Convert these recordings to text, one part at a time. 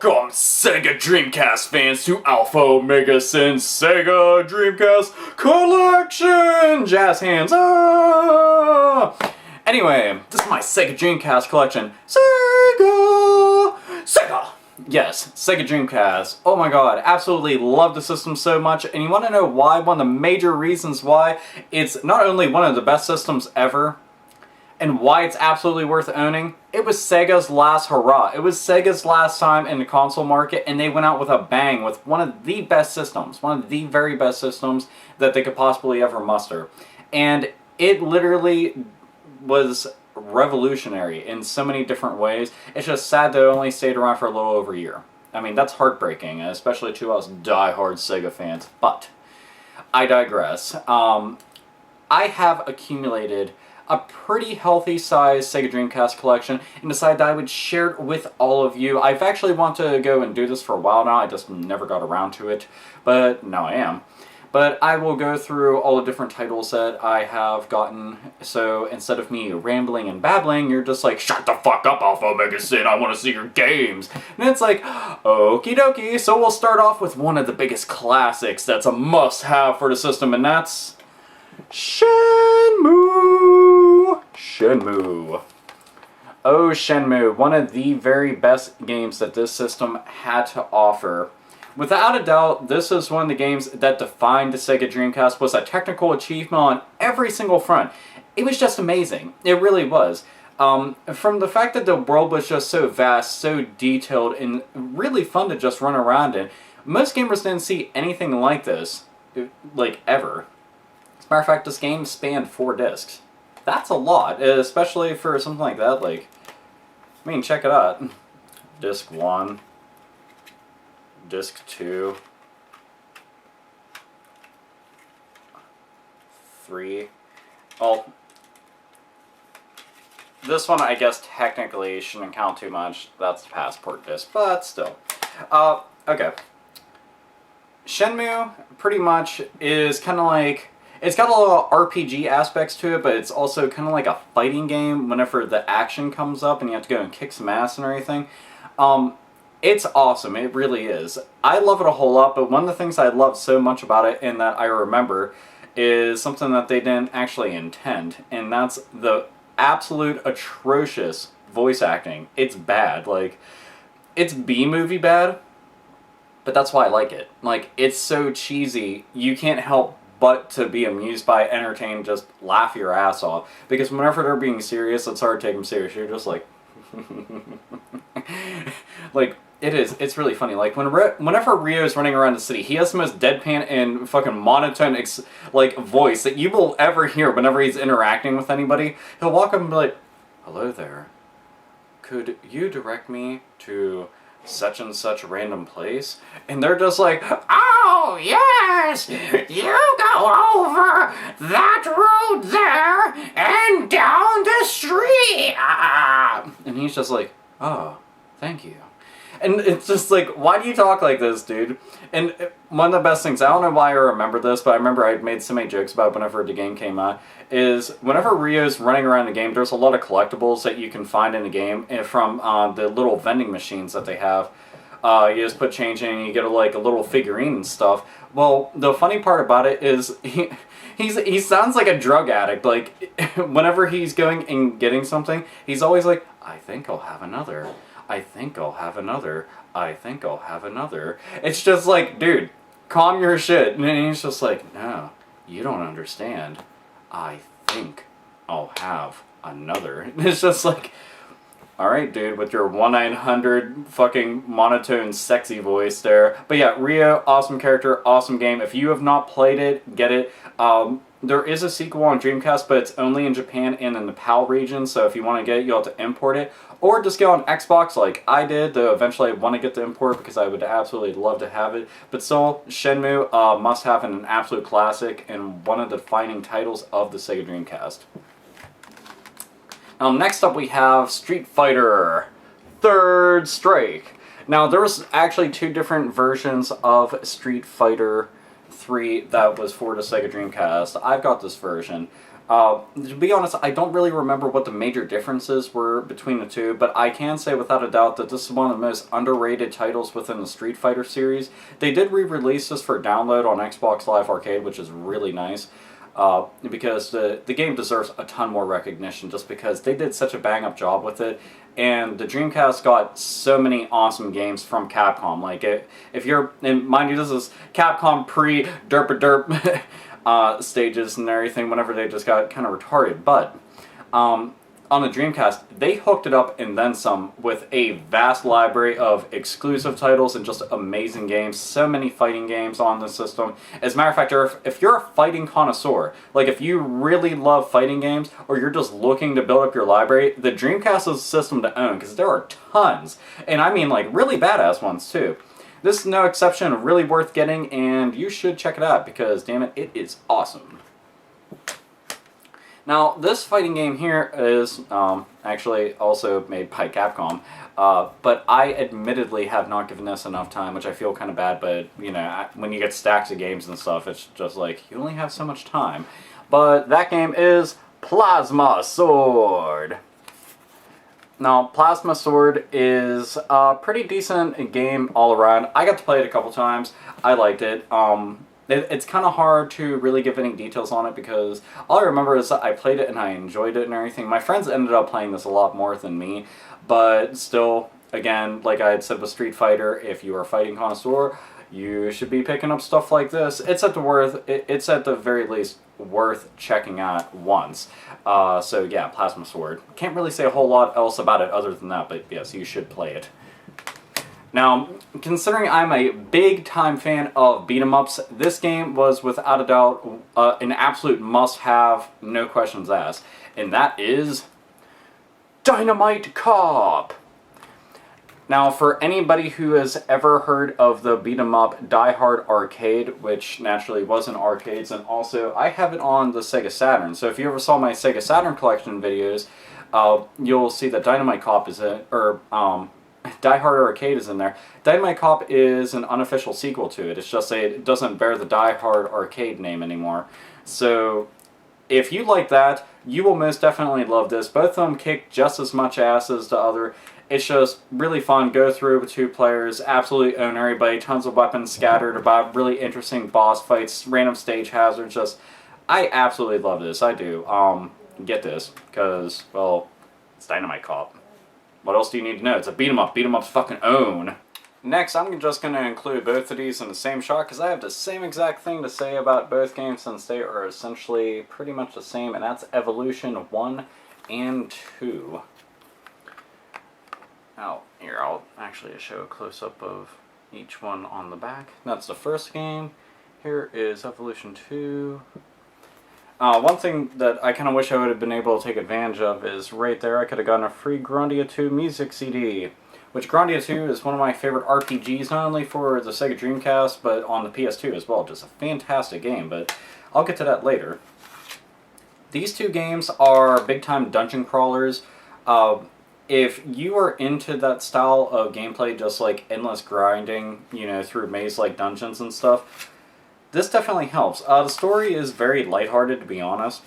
Welcome, Sega Dreamcast fans, to AlphaOmegaSin's Sega Dreamcast Collection! Jazz hands, ah! Anyway, this is my Sega Dreamcast Collection. Sega! Yes, Sega Dreamcast. Oh my god, absolutely love the system so much, and you want to know why? One of the major reasons why it's not only one of the best systems ever, and why it's absolutely worth owning, it was Sega's last hurrah. It was Sega's last time in the console market, and they went out with a bang with one of the best systems, one of the very best systems that they could possibly ever muster. And it literally was revolutionary in so many different ways. It's just sad that it only stayed around for a little over a year. I mean, that's heartbreaking, especially to us die-hard Sega fans. But I digress. I have accumulated a pretty healthy sized Sega Dreamcast collection and decided that I would share it with all of you. I've actually wanted to go and do this for a while now, I just never got around to it, but now I am. But I will go through all the different titles that I have gotten, so instead of me rambling and babbling, you're just like, shut the fuck up, AlphaOmegaSin, I want to see your games! And it's like, okie dokie, so we'll start off with one of the biggest classics that's a must-have for the system, and that's Shenmue! Shenmue. Oh, Shenmue, one of the very best games that this system had to offer. Without a doubt, this is one of the games that defined the Sega Dreamcast, was a technical achievement on every single front. It was just amazing. It really was. From the fact that the world was just so vast, so detailed, and really fun to just run around in. Most gamers didn't see anything like this, like, ever. As a matter of fact, this game spanned 4 discs. That's a lot, especially for something like that. Like, I mean, check it out. Disc 1, Disc 2, 3. Well, this one I guess technically shouldn't count too much. That's the passport disc, but still. Okay. Shenmue pretty much is kind of like, it's got a lot of RPG aspects to it, but it's also kind of like a fighting game whenever the action comes up and you have to go and kick some ass and everything. It's awesome, it really is. I love it a whole lot, but one of the things I love so much about it and that I remember is something that they didn't actually intend, and that's the absolute atrocious voice acting. It's bad. Like, it's B-movie bad, but that's why I like it. Like, it's so cheesy, you can't help but to be amused by it, entertained, just laugh your ass off. Because whenever they're being serious, it's hard to take them serious. You're just like... like, it's really funny. Like, whenever Ryo's running around the city, he has the most deadpan and fucking monotone, like, voice that you will ever hear whenever he's interacting with anybody. He'll walk up and be like, hello there. Could you direct me to such and such random place? And they're just like, oh yes, you go over that road there and down the street. And he's just like, oh, thank you. And it's just like, why do you talk like this, dude? And one of the best things, I don't know why I remember this, but I remember I made so many jokes about it whenever the game came out, is whenever Ryo's running around the game, there's a lot of collectibles that you can find in the game from the little vending machines that they have. You just put change in and you get a little figurine and stuff. Well, the funny part about it is he sounds like a drug addict. Like, whenever he's going and getting something, he's always like, I think I'll have another. I think I'll have another. I think I'll have another. It's just like, dude, calm your shit. And he's just like, no, you don't understand. I think I'll have another. And it's just like, alright, dude, with your 1-900 fucking monotone sexy voice there. But yeah, Ryo, awesome character, awesome game. If you have not played it, get it. There is a sequel on Dreamcast, but it's only in Japan and in the PAL region, so if you want to get it, you'll have to import it. Or just get on Xbox like I did, though eventually I want to get the import because I would absolutely love to have it. But still, Shenmue, must have an absolute classic and one of the defining titles of the Sega Dreamcast. Next up we have Street Fighter Third Strike. Now, there was actually 2 different versions of Street Fighter 3 that was for the Sega Dreamcast. I've got this version. To be honest, I don't really remember what the major differences were between the two, but I can say without a doubt that this is one of the most underrated titles within the Street Fighter series. They did re-release this for download on Xbox Live Arcade, which is really nice, because the game deserves a ton more recognition just because they did such a bang-up job with it, and the Dreamcast got so many awesome games from Capcom. Like, if you're, and mind you, this is Capcom pre-derp-a-derp stages and everything whenever they just got kind of retarded, but on the Dreamcast they hooked it up and then some with a vast library of exclusive titles and just amazing games. So many fighting games on the system. As a matter of fact, if you're a fighting connoisseur, like if you really love fighting games or you're just looking to build up your library, the Dreamcast is a system to own because there are tons, and I mean like really badass ones too. This is no exception, really worth getting, and you should check it out because, damn it, it is awesome. Now, this fighting game here is actually also made by Capcom, but I admittedly have not given this enough time, which I feel kind of bad, but, you know, when you get stacks of games and stuff, it's just like, you only have so much time. But that game is Plasma Sword. Now, Plasma Sword is a pretty decent game all around. I got to play it a couple times. I liked it. It's kind of hard to really give any details on it because all I remember is that I played it and I enjoyed it and everything. My friends ended up playing this a lot more than me, but still, again, like I had said with Street Fighter, if you are a fighting connoisseur, you should be picking up stuff like this. It's at the very least worth checking out once. So yeah, Plasma Sword. Can't really say a whole lot else about it other than that, but yes, you should play it. Now, considering I'm a big-time fan of beat-em-ups, this game was without a doubt an absolute must-have, no questions asked, and that is Dynamite Cop! Now, for anybody who has ever heard of the beat-em-up Die Hard Arcade, which naturally was in arcades, and also I have it on the Sega Saturn, so if you ever saw my Sega Saturn collection videos, you'll see that Dynamite Cop is Die Hard Arcade is in there. Dynamite Cop is an unofficial sequel to it. It's just it doesn't bear the Die Hard Arcade name anymore. So, if you like that, you will most definitely love this. Both of them kick just as much ass as the other. It's just really fun. Go through with 2 players, absolutely own everybody, tons of weapons scattered about, really interesting boss fights, random stage hazards. Just, I absolutely love this. I do. Get this, because, well, it's Dynamite Cop. What else do you need to know? It's a beat 'em up. Beat 'em up's fucking own. Next, I'm just going to include both of these in the same shot because I have the same exact thing to say about both games since they are essentially pretty much the same, and that's Evolution 1 and 2. Now, here, I'll actually show a close-up of each one on the back. That's the first game. Here is Evolution 2. One thing that I kind of wish I would have been able to take advantage of is right there I could have gotten a free Grandia 2 music CD, which Grandia 2 is one of my favorite RPGs, not only for the Sega Dreamcast, but on the PS2 as well. Just a fantastic game, but I'll get to that later. These 2 games are big-time dungeon crawlers. If you are into that style of gameplay, just like endless grinding, you know, through maze-like dungeons and stuff, this definitely helps. The story is very lighthearted, to be honest.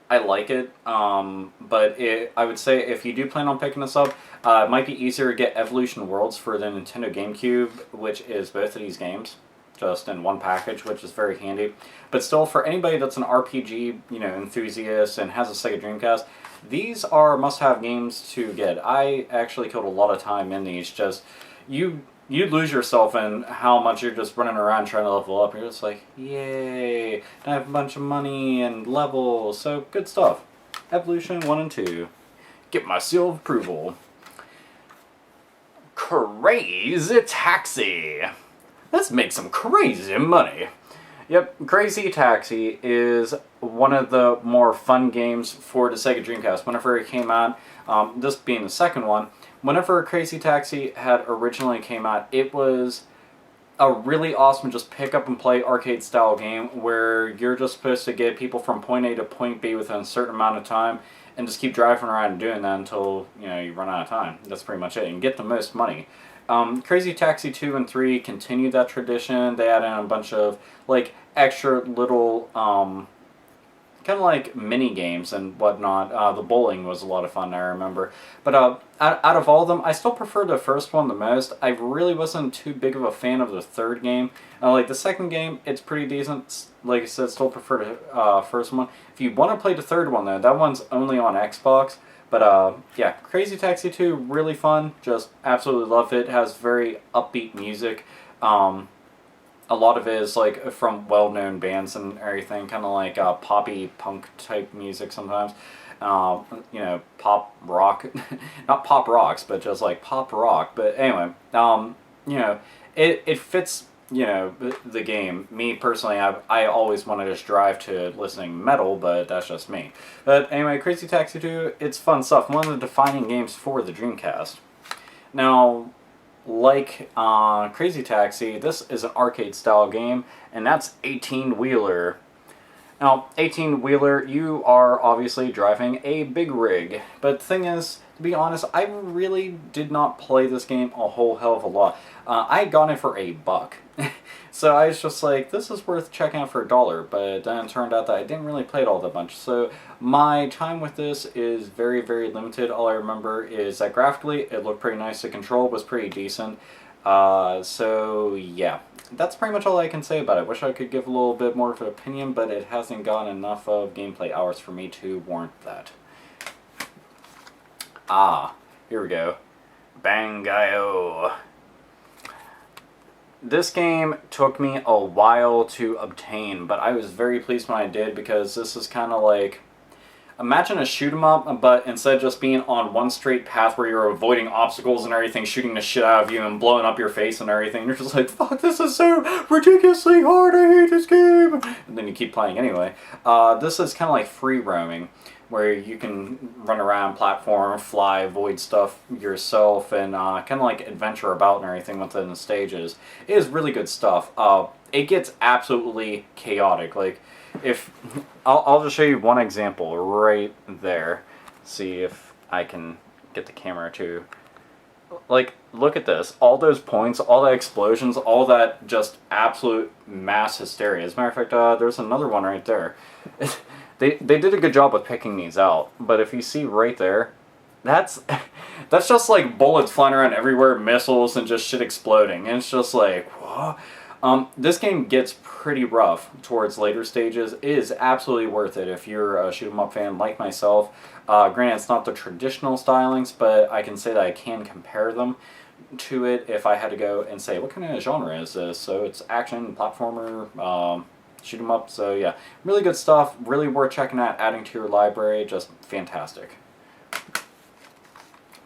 I like it, but I would say if you do plan on picking this up, it might be easier to get Evolution Worlds for the Nintendo GameCube, which is both of these games, just in one package, which is very handy. But still, for anybody that's an RPG, you know, enthusiast and has a Sega Dreamcast, these are must-have games to get. I actually killed a lot of time in these. Just you lose yourself in how much you're just running around trying to level up. You're just like, yay, I have a bunch of money and levels, so good stuff. Evolution 1 and 2. Get my seal of approval. Crazy Taxi. Let's make some crazy money. Yep, Crazy Taxi is one of the more fun games for the Sega Dreamcast. Whenever it came out, this being the second one, whenever Crazy Taxi had originally came out, it was a really awesome just pick up and play arcade style game where you're just supposed to get people from point A to point B within a certain amount of time and just keep driving around and doing that until, you know, you run out of time. That's pretty much it, and get the most money. Crazy Taxi 2 and 3 continued that tradition. They added in a bunch of like extra little kind of like mini games and whatnot. The bowling was a lot of fun, I remember. But out of all of them, I still prefer the first one the most. I really wasn't too big of a fan of the third game. Like the second game, it's pretty decent. Like I said, still prefer the first one. If you want to play the third one though, that one's only on Xbox. But yeah, Crazy Taxi 2, really fun. Just absolutely love it. It has very upbeat music. A lot of it is like from well-known bands and everything, kind of like poppy punk type music sometimes. You know, pop rock, not pop rocks, but just like pop rock. But anyway, you know, it fits, you know, the game. Me personally, I always want to just drive to listening metal, but that's just me. But anyway, Crazy Taxi 2, it's fun stuff. One of the defining games for the Dreamcast. Now, like Crazy Taxi, this is an arcade style game, and that's 18-wheeler. Now, 18-wheeler, you are obviously driving a big rig. But the thing is, to be honest, I really did not play this game a whole hell of a lot. I had gotten it for $1. So I was just like, this is worth checking out for $1. But then it turned out that I didn't really play it all that much. So my time with this is very, very limited. All I remember is that graphically, it looked pretty nice. The control was pretty decent. So yeah, that's pretty much all I can say about it. Wish I could give a little bit more of an opinion, but it hasn't gotten enough of gameplay hours for me to warrant that. Here we go. Bangai-O. This game took me a while to obtain, but I was very pleased when I did, because this is kind of like, imagine a shoot 'em up, but instead of just being on one straight path where you're avoiding obstacles and everything, shooting the shit out of you and blowing up your face and everything, you're just like, fuck, this is so ridiculously hard, I hate this game! And then you keep playing anyway. This is kind of like free roaming, where you can run around, platform, fly, avoid stuff yourself, and kind of like adventure about and everything within the stages. It is really good stuff. It gets absolutely chaotic. Like, if I'll just show you one example right there. See if I can get the camera to, like, look at this. All those points, all the explosions, all that just absolute mass hysteria. As a matter of fact, there's another one right there. They did a good job with picking these out, but if you see right there, that's just like bullets flying around everywhere, missiles, and just shit exploding. And it's just like, what? This game gets pretty rough towards later stages. It is absolutely worth it if you're a shoot 'em up fan like myself. Granted, it's not the traditional stylings, but I can say that I can compare them to it if I had to go and say, what kind of genre is this? So it's action, platformer, shoot 'em up. So yeah, really good stuff, really worth checking out, adding to your library, just fantastic.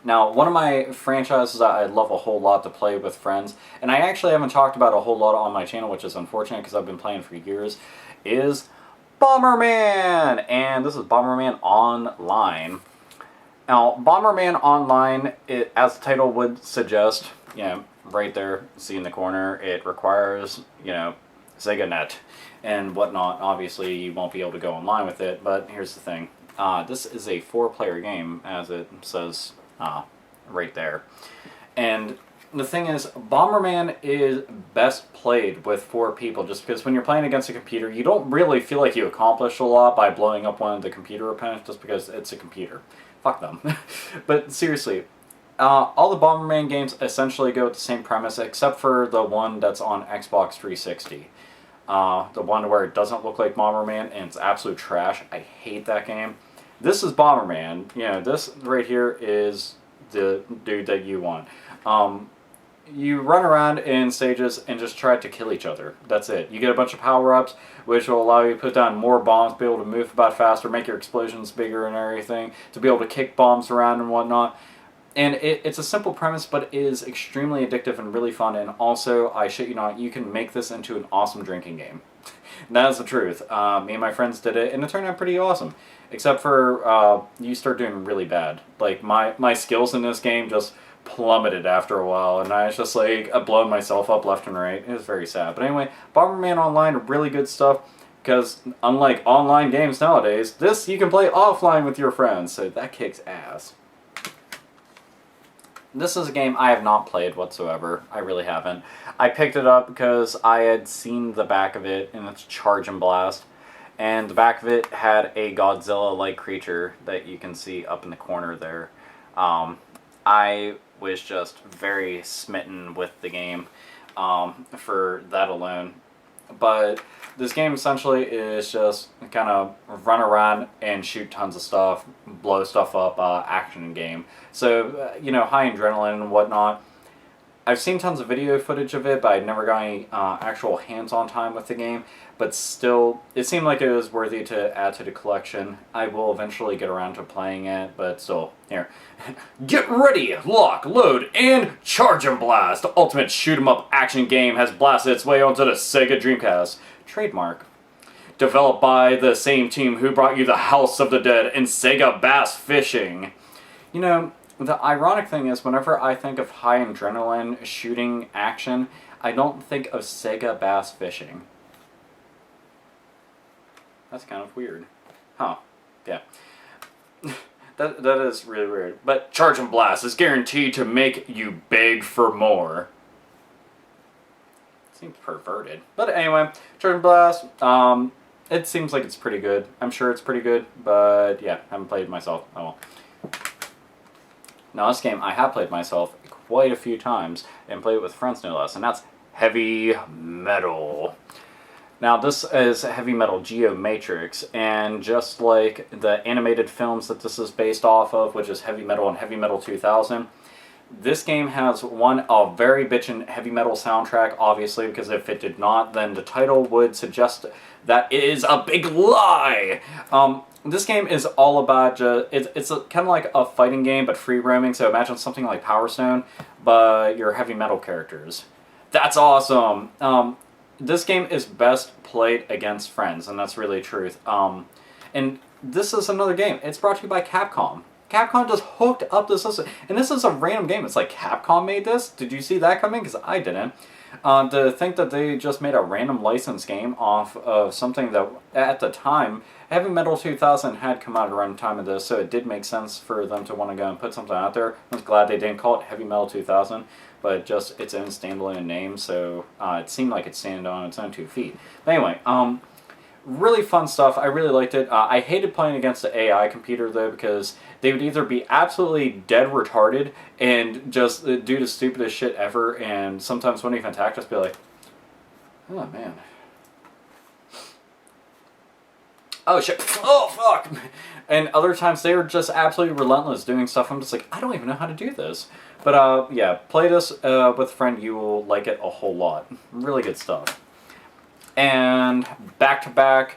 Now, one of my franchises that I love a whole lot to play with friends, and I actually haven't talked about a whole lot on my channel, which is unfortunate because I've been playing for years, is Bomberman! And this is Bomberman Online. Now, Bomberman Online, as the title would suggest, you know, right there, see in the corner, it requires, you know, Sega Net and whatnot. Obviously, you won't be able to go online with it, but here's the thing. This is a 4-player game, as it says right there. And the thing is, Bomberman is best played with 4 people, just because when you're playing against a computer, you don't really feel like you accomplish a lot by blowing up one of the computer opponents, just because it's a computer. Fuck them. But seriously, all the Bomberman games essentially go with the same premise, except for the one that's on Xbox 360. The one where it doesn't look like Bomberman and it's absolute trash. I hate that game. This is Bomberman. You know, this right here is the dude that you want. You run around in stages and just try to kill each other. That's it. You get a bunch of power-ups, which will allow you to put down more bombs, be able to move about faster, make your explosions bigger and everything, to be able to kick bombs around and whatnot. And it's a simple premise, but it is extremely addictive and really fun. And also, I shit you not, you can make this into an awesome drinking game. That is the truth. Me and my friends did it, and it turned out pretty awesome. Except for, you start doing really bad. Like, my skills in this game just plummeted after a while, and I was just like, blowing myself up left and right. It was very sad. But anyway, Bomberman Online, really good stuff. Because unlike online games nowadays, this you can play offline with your friends, so that kicks ass. This is a game I have not played whatsoever. I really haven't. I picked it up because I had seen the back of it, and it's Charge and Blast. And the back of it had a Godzilla-like creature that you can see up in the corner there. I was just very smitten with the game for that alone. But this game essentially is just kind of run around and shoot tons of stuff, blow stuff up, action game. So, high adrenaline and whatnot. I've seen tons of video footage of it, but I'd never got any actual hands-on time with the game. But still, it seemed like it was worthy to add to the collection. I will eventually get around to playing it, but still, here. Get ready, lock, load, and charge and blast! The ultimate shoot-'em-up action game has blasted its way onto the Sega Dreamcast. Trademark. Developed by the same team who brought you the House of the Dead and Sega Bass Fishing. The ironic thing is, whenever I think of high adrenaline shooting action, I don't think of Sega Bass Fishing. That's kind of weird. Huh. Yeah. that is really weird. But Charge and Blast is guaranteed to make you beg for more. Seems perverted. But anyway, Charge and Blast, it seems like it's pretty good. I'm sure it's pretty good, but yeah, haven't played it myself. Oh well. Now this game I have played myself quite a few times, and played it with friends no less, and that's Heavy Metal. Now this is Heavy Metal Geomatrix, and just like the animated films that this is based off of, which is Heavy Metal and Heavy Metal 2000, this game has a very bitchin' heavy metal soundtrack, obviously, because if it did not, then the title would suggest that it is a big lie! This game is all about it's kind of like a fighting game, but free roaming, so imagine something like Power Stone, but you're heavy metal characters. That's awesome! This game is best played against friends, and that's really truth. And this is another game. It's brought to you by Capcom. Capcom just hooked up this system, and this is a random game. It's like, Capcom made this? Did you see that coming? Because I didn't. To think that they just made a random licensed game off of something that, at the time, Heavy Metal 2000 had come out around the time of this, so it did make sense for them to want to go and put something out there. I was glad they didn't call it Heavy Metal 2000, but just its own standalone name, so it seemed like it standing on its own 2 feet. But anyway, really fun stuff. I really liked it. I hated playing against the AI computer, though, because they would either be absolutely dead retarded and just do the stupidest shit ever, and sometimes wouldn't even attack, just be like, oh, man. Oh, shit. Oh, fuck. And other times they were just absolutely relentless doing stuff. I'm just like, I don't even know how to do this. But, yeah, play this with a friend. You will like it a whole lot. Really good stuff. And back-to-back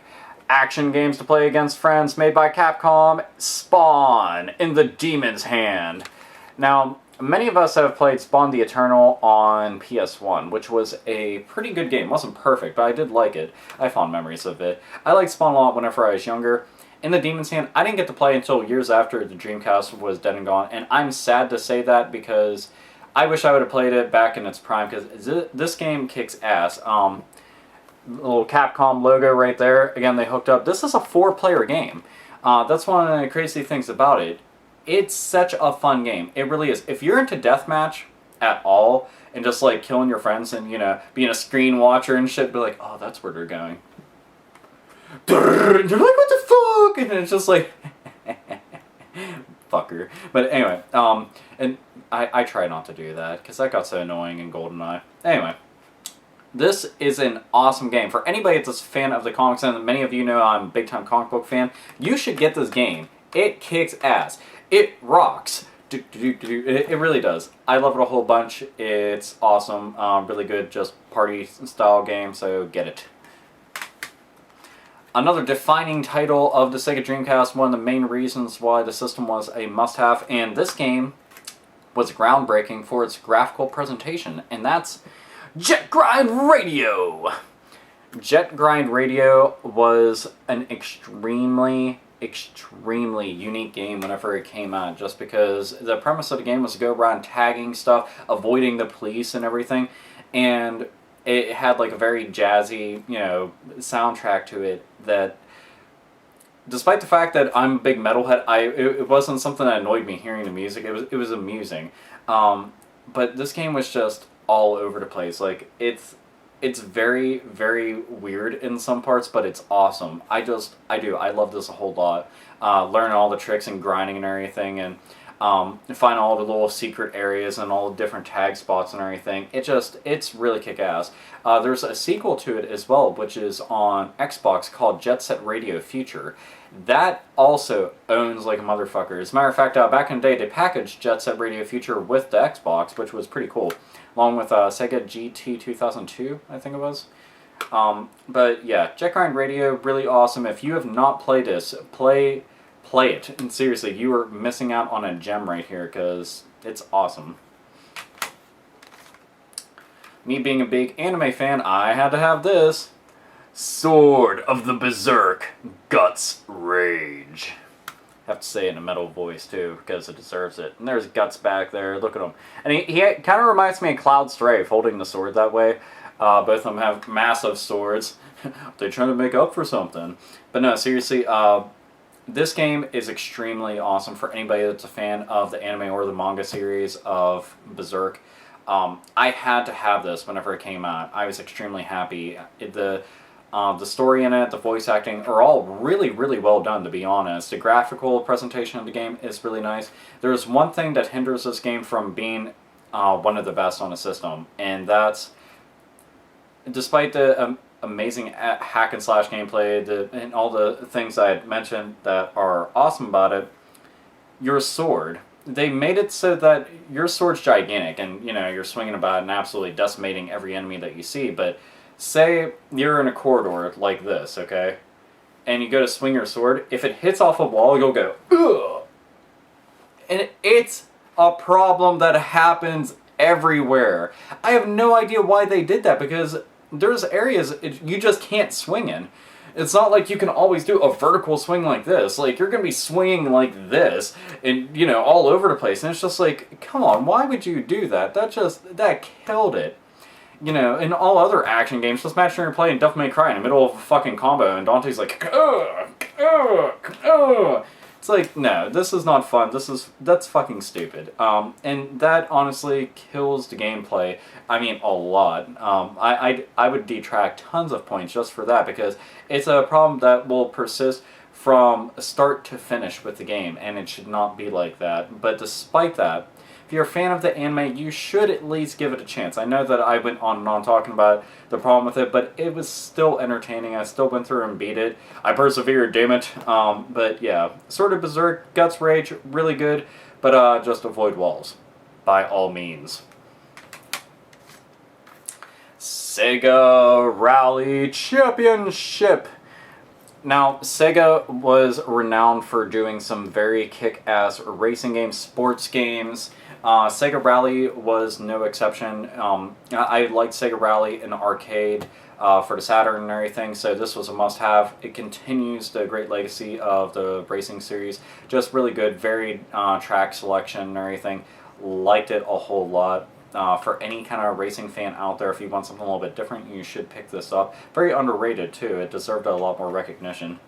action games to play against friends made by Capcom, Spawn in the Demon's Hand. Now, many of us have played Spawn the Eternal on PS1, which was a pretty good game. It wasn't perfect, but I did like it. I have fond memories of it. I liked Spawn a lot whenever I was younger. In the Demon's Hand, I didn't get to play until years after the Dreamcast was dead and gone, and I'm sad to say that because I wish I would have played it back in its prime, because this game kicks ass. Little Capcom logo right there. Again, they hooked up. This is a 4-player game. That's one of the crazy things about it. It's such a fun game. It really is. If you're into deathmatch at all, and just like killing your friends and, being a screen watcher and shit, be like, oh, that's where they're going. And you're like, what the fuck? And it's just like, fucker. But anyway, and I try not to do that, because that got so annoying in GoldenEye. Anyway. This is an awesome game. For anybody that's a fan of the comics, and many of you know I'm a big-time comic book fan, you should get this game. It kicks ass. It rocks. It really does. I love it a whole bunch. It's awesome. Really good, just party-style game, so get it. Another defining title of the Sega Dreamcast, one of the main reasons why the system was a must-have, and this game was groundbreaking for its graphical presentation, and that's Jet Grind Radio! Jet Grind Radio was an extremely unique game whenever it came out, just because the premise of the game was to go around tagging stuff, avoiding the police and everything, and it had like a very jazzy, soundtrack to it that despite the fact that I'm a big metalhead, it wasn't something that annoyed me hearing the music. It was amusing. But this game was just all over the place. Like it's very, very weird in some parts, but it's awesome. I love this a whole lot. Learn all the tricks and grinding and everything, and find all the little secret areas and all the different tag spots and everything. It's really kick-ass. There's a sequel to it as well, which is on Xbox called Jet Set Radio Future. That also owns like a motherfucker. As a matter of fact, back in the day, they packaged Jet Set Radio Future with the Xbox, which was pretty cool, along with Sega GT 2002, I think it was. But yeah, Jet Grind Radio, really awesome. If you have not played this, play it. And seriously, you are missing out on a gem right here, because it's awesome. Me being a big anime fan, I had to have this. Sword of the Berserk, Guts Rage. I have to say it in a metal voice too, because it deserves it. And there's Guts back there, look at him. And he kind of reminds me of Cloud Strafe, holding the sword that way. Both of them have massive swords. They're trying to make up for something. But no, seriously, this game is extremely awesome for anybody that's a fan of the anime or the manga series of Berserk. I had to have this whenever it came out. I was extremely happy. The story in it, the voice acting are all really, really well done, to be honest. The graphical presentation of the game is really nice. There's one thing that hinders this game from being one of the best on the system, and that's, despite the amazing hack and slash gameplay and all the things I had mentioned that are awesome about it, your sword. They made it so that your sword's gigantic, and you're swinging about and absolutely decimating every enemy that you see, but say you're in a corridor like this, okay? And you go to swing your sword, if it hits off a wall, you'll go, ugh! And it's a problem that happens everywhere. I have no idea why they did that, because there's areas you just can't swing in. It's not like you can always do a vertical swing like this. Like, you're going to be swinging like this and, all over the place. And it's just like, come on, why would you do that? That killed it. In all other action games, just imagine you're playing Devil May Cry in the middle of a fucking combo and Dante's like, ugh, ugh, ugh. It's like, no, this is not fun. That's fucking stupid. And that honestly kills the gameplay. I mean, a lot. I would detract tons of points just for that, because it's a problem that will persist from start to finish with the game, and it should not be like that. But despite that, if you're a fan of the anime, you should at least give it a chance. I know that I went on and on talking about the problem with it, but it was still entertaining. I still went through and beat it. I persevered, damn it. But yeah, Sword of Berserk, Guts Rage, really good, but just avoid walls, by all means. Sega Rally Championship. Now, Sega was renowned for doing some very kick-ass racing games, sports games. Sega Rally was no exception. I liked Sega Rally in arcade for the Saturn and everything, so this was a must-have. It continues the great legacy of the racing series. Just really good, varied track selection and everything. Liked it a whole lot. For any kind of racing fan out there, if you want something a little bit different, you should pick this up. Very underrated, too. It deserved a lot more recognition.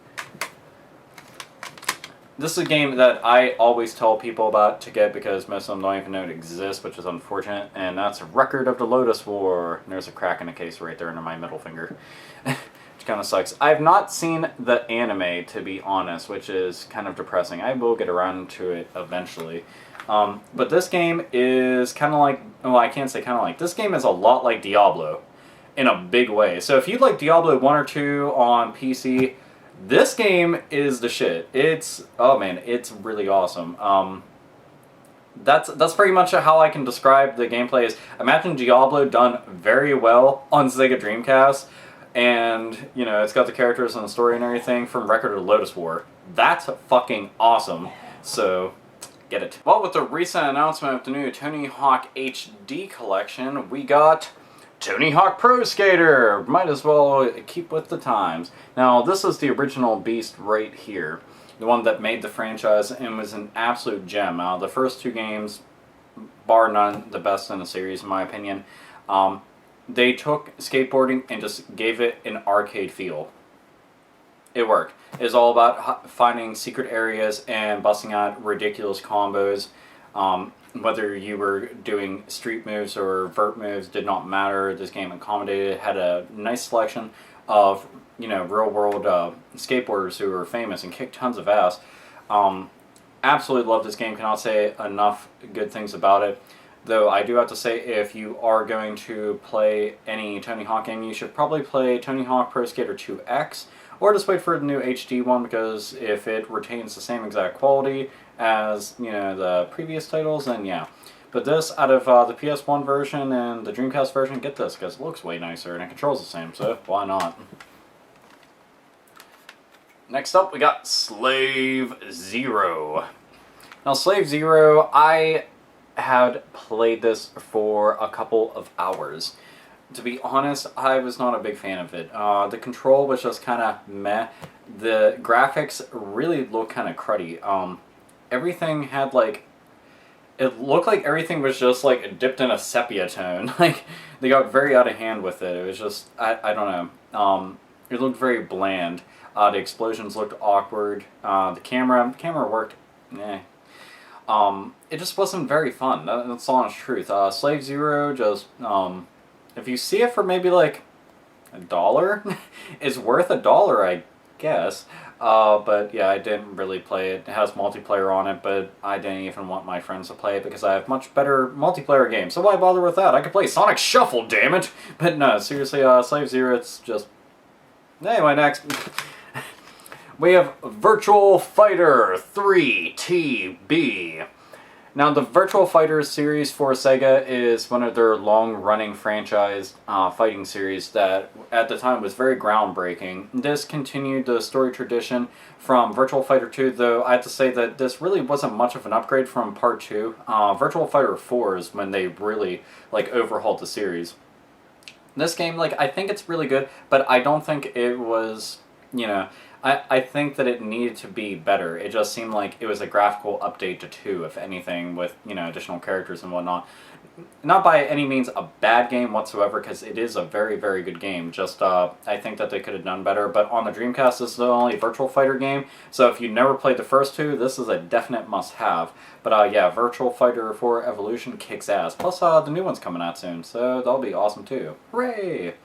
This is a game that I always tell people about to get, because most of them don't even know it exists, which is unfortunate, and that's Record of the Lotus War. And there's a crack in the case right there under my middle finger, which kind of sucks. I have not seen the anime, to be honest, which is kind of depressing. I will get around to it eventually. But this game is kind of like, well, I can't say kind of like, this game is a lot like Diablo in a big way. So if you like Diablo 1 or 2 on PC, this game is the shit. Oh man, it's really awesome. That's pretty much how I can describe the gameplay. Is imagine Diablo done very well on Sega Dreamcast, and it's got the characters and the story and everything from Record of the Lotus War. That's fucking awesome. So get it. Well, with the recent announcement of the new Tony Hawk HD collection, we got Tony Hawk Pro Skater. Might as well keep with the times. Now, this is the original beast right here. The one that made the franchise and was an absolute gem. The first two games, bar none, the best in the series in my opinion. They took skateboarding and just gave it an arcade feel. it worked. It's all about finding secret areas and busting out ridiculous combos. Whether you were doing street moves or vert moves did not matter. This game accommodated. It had a nice selection of, you know, real world skateboarders who were famous and kicked tons of ass. Absolutely love this game. Cannot say enough good things about it. Though I do have to say, if you are going to play any Tony Hawk game, you should probably play Tony Hawk Pro Skater 2X, or just wait for the new HD one, because if it retains the same exact quality as, you know, the previous titles, then yeah. But this, out of the PS1 version and the Dreamcast version, get this, because it looks way nicer and it controls the same, so why not? Next up, we got Slave Zero. Now, Slave Zero, I had played this for a couple of hours. To be honest, I was not a big fan of it. The control was just kind of meh. The graphics really looked kind of cruddy. Everything had like... It looked like everything was just like dipped in a sepia tone. Like, they got very out of hand with it. It was just... I don't know. It looked very bland. The explosions looked awkward. The camera worked... eh. It just wasn't very fun. That's the honest truth. Slave Zero just... if you see it for maybe like $1, it's worth $1, I guess. But yeah, I didn't really play it. It has multiplayer on it, but I didn't even want my friends to play it because I have much better multiplayer games. So why bother with that? I could play Sonic Shuffle, damn it! But no, seriously, Slave Zero, it's just... Anyway, next. We have Virtual Fighter 3 TB. Now, the Virtual Fighter series for Sega is one of their long-running franchise fighting series that, at the time, was very groundbreaking. This continued the story tradition from Virtual Fighter 2, though I have to say that this really wasn't much of an upgrade from Part 2. Virtual Fighter 4 is when they really, like, overhauled the series. This game, like, I think it's really good, but I don't think it was, you know... I think that it needed to be better. It just seemed like it was a graphical update to 2, if anything, with, you know, additional characters and whatnot. Not by any means a bad game whatsoever, because it is a very, very good game. Just, I think that they could have done better. But on the Dreamcast, this is the only Virtual Fighter game, so if you never played the first 2, this is a definite must-have. But, yeah, Virtual Fighter 4 Evolution kicks ass. Plus, the new one's coming out soon, so that'll be awesome, too. Hooray!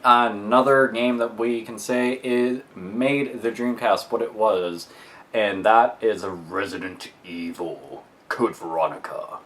Another game that we can say made the Dreamcast what it was, and that is Resident Evil Code Veronica.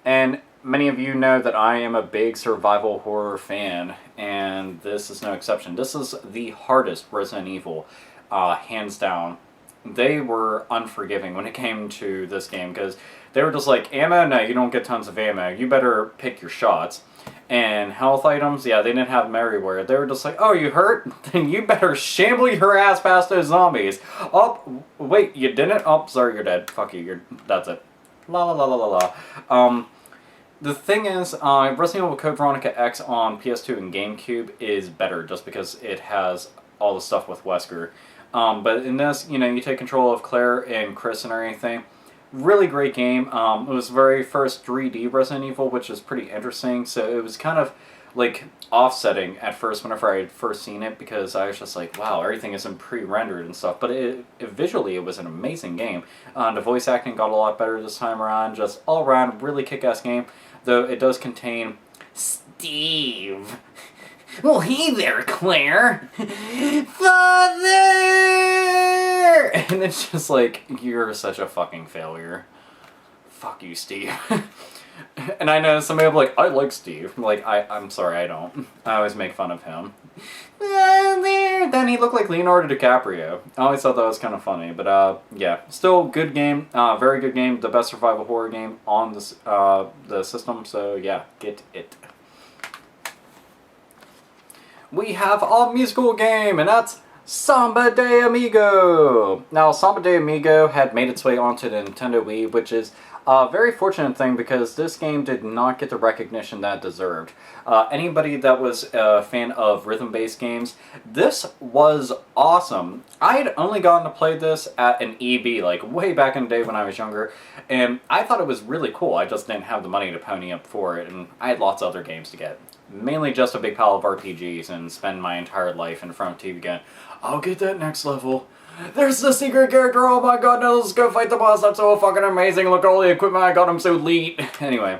And many of you know that I am a big survival horror fan, and this is no exception. This is the hardest Resident Evil, hands down. They were unforgiving when it came to this game, because they were just like, ammo? No, you don't get tons of ammo. You better pick your shots. And health items, yeah, they didn't have them everywhere. They were just like, oh, you hurt? Then you better shamble your ass past those zombies. Oh, wait, you didn't? Oh, sorry, you're dead. Fuck you, that's it. La la la la la la. The thing is, Resident Evil Code Veronica X on PS2 and GameCube is better, just because it has all the stuff with Wesker. But in this, you know, you take control of Claire and Chris and everything. Really great game. It was the very first 3D Resident Evil, which is pretty interesting. So it was kind of like offsetting at first whenever I had first seen it, because I was just like, wow, everything isn't pre-rendered and stuff. But visually, it was an amazing game. The voice acting got a lot better this time around. Just all around, really kick-ass game. Though it does contain Steve. Well, hey there, Claire! Father! And it's just like, you're such a fucking failure. Fuck you, Steve. And I know somebody will be like, I like Steve. Like, I'm sorry, I don't. I always make fun of him. Then he looked like Leonardo DiCaprio. I always thought that was kind of funny. But, yeah. Still, good game. Very good game. The best survival horror game on this, the system. So, yeah, get it. We have a musical game, and that's Samba de Amigo! Now, Samba de Amigo had made its way onto the Nintendo Wii, which is a very fortunate thing, because this game did not get the recognition that it deserved. Anybody that was a fan of rhythm-based games, this was awesome. I had only gotten to play this at an EB, like way back in the day when I was younger, and I thought it was really cool. I just didn't have the money to pony up for it, and I had lots of other games to get. mainly just a big pile of RPGs and spend my entire life in front of TV again. I'll get that next level. There's the secret character, oh my god, no, let's go fight the boss, that's so fucking amazing, look at all the equipment I got, I'm so elite. Anyway,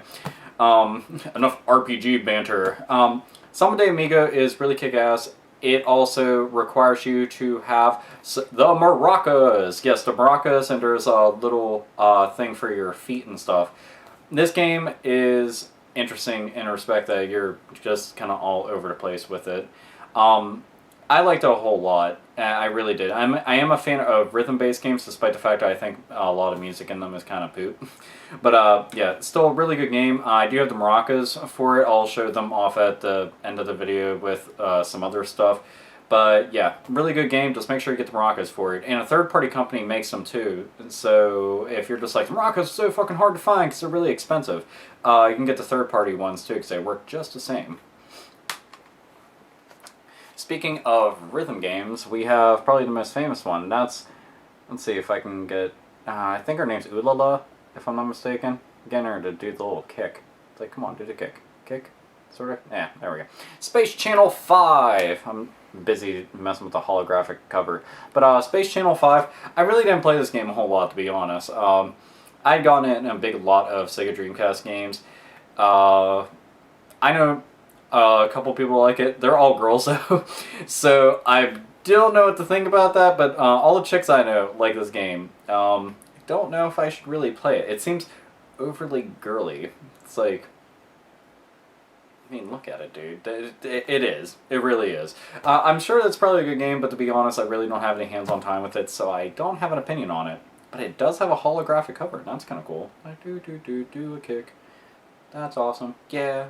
enough RPG banter. Samba Amigo is really kick-ass. It also requires you to have the maracas. Yes, the maracas, and there's a little thing for your feet and stuff. This game is interesting in respect that you're just kind of all over the place with it. I liked it a whole lot. I really did. I am a fan of rhythm-based games, despite the fact that I think a lot of music in them is kind of poop. But yeah, it's still a really good game. I do have the maracas for it. I'll show them off at the end of the video with some other stuff. But yeah, really good game. Just make sure you get the maracas for it. And a third-party company makes them too. So if you're just like, the maracas are so fucking hard to find because they're really expensive, you can get the third-party ones too because they work just the same. Speaking of rhythm games, we have probably the most famous one. That's, let's see if I can get, I think her name's Ulala, if I'm not mistaken. Getting her to do the little kick. It's like, come on, do the kick. Kick? Sort of? Yeah, there we go. Space Channel 5! I'm busy messing with the holographic cover. But Space Channel 5, I really didn't play this game a whole lot, to be honest. I'd gotten it in a big lot of Sega Dreamcast games. I know a couple people like it. They're all girls though, so I don't know what to think about that, but all the chicks I know like this game. I don't know if I should really play it. It seems overly girly. It's like, I mean, look at it, dude. It is. It really is. I'm sure that's probably a good game, but to be honest, I really don't have any hands-on time with it, so I don't have an opinion on it. But it does have a holographic cover, and that's kind of cool. Like, do a kick. That's awesome. Yeah.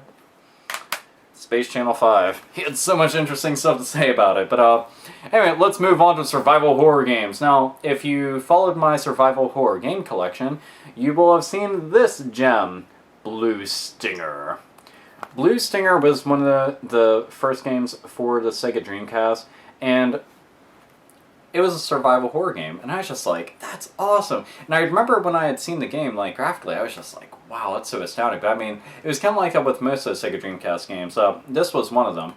Space Channel 5. He had so much interesting stuff to say about it. But anyway, let's move on to survival horror games. Now, if you followed my survival horror game collection, you will have seen this gem, Blue Stinger. Blue Stinger was one of the first games for the Sega Dreamcast, and it was a survival horror game, and I was just like, that's awesome. And I remember when I had seen the game, like, graphically, I was just like, wow, that's so astounding. But I mean, it was kind of like that with most of the Sega Dreamcast games. This was one of them.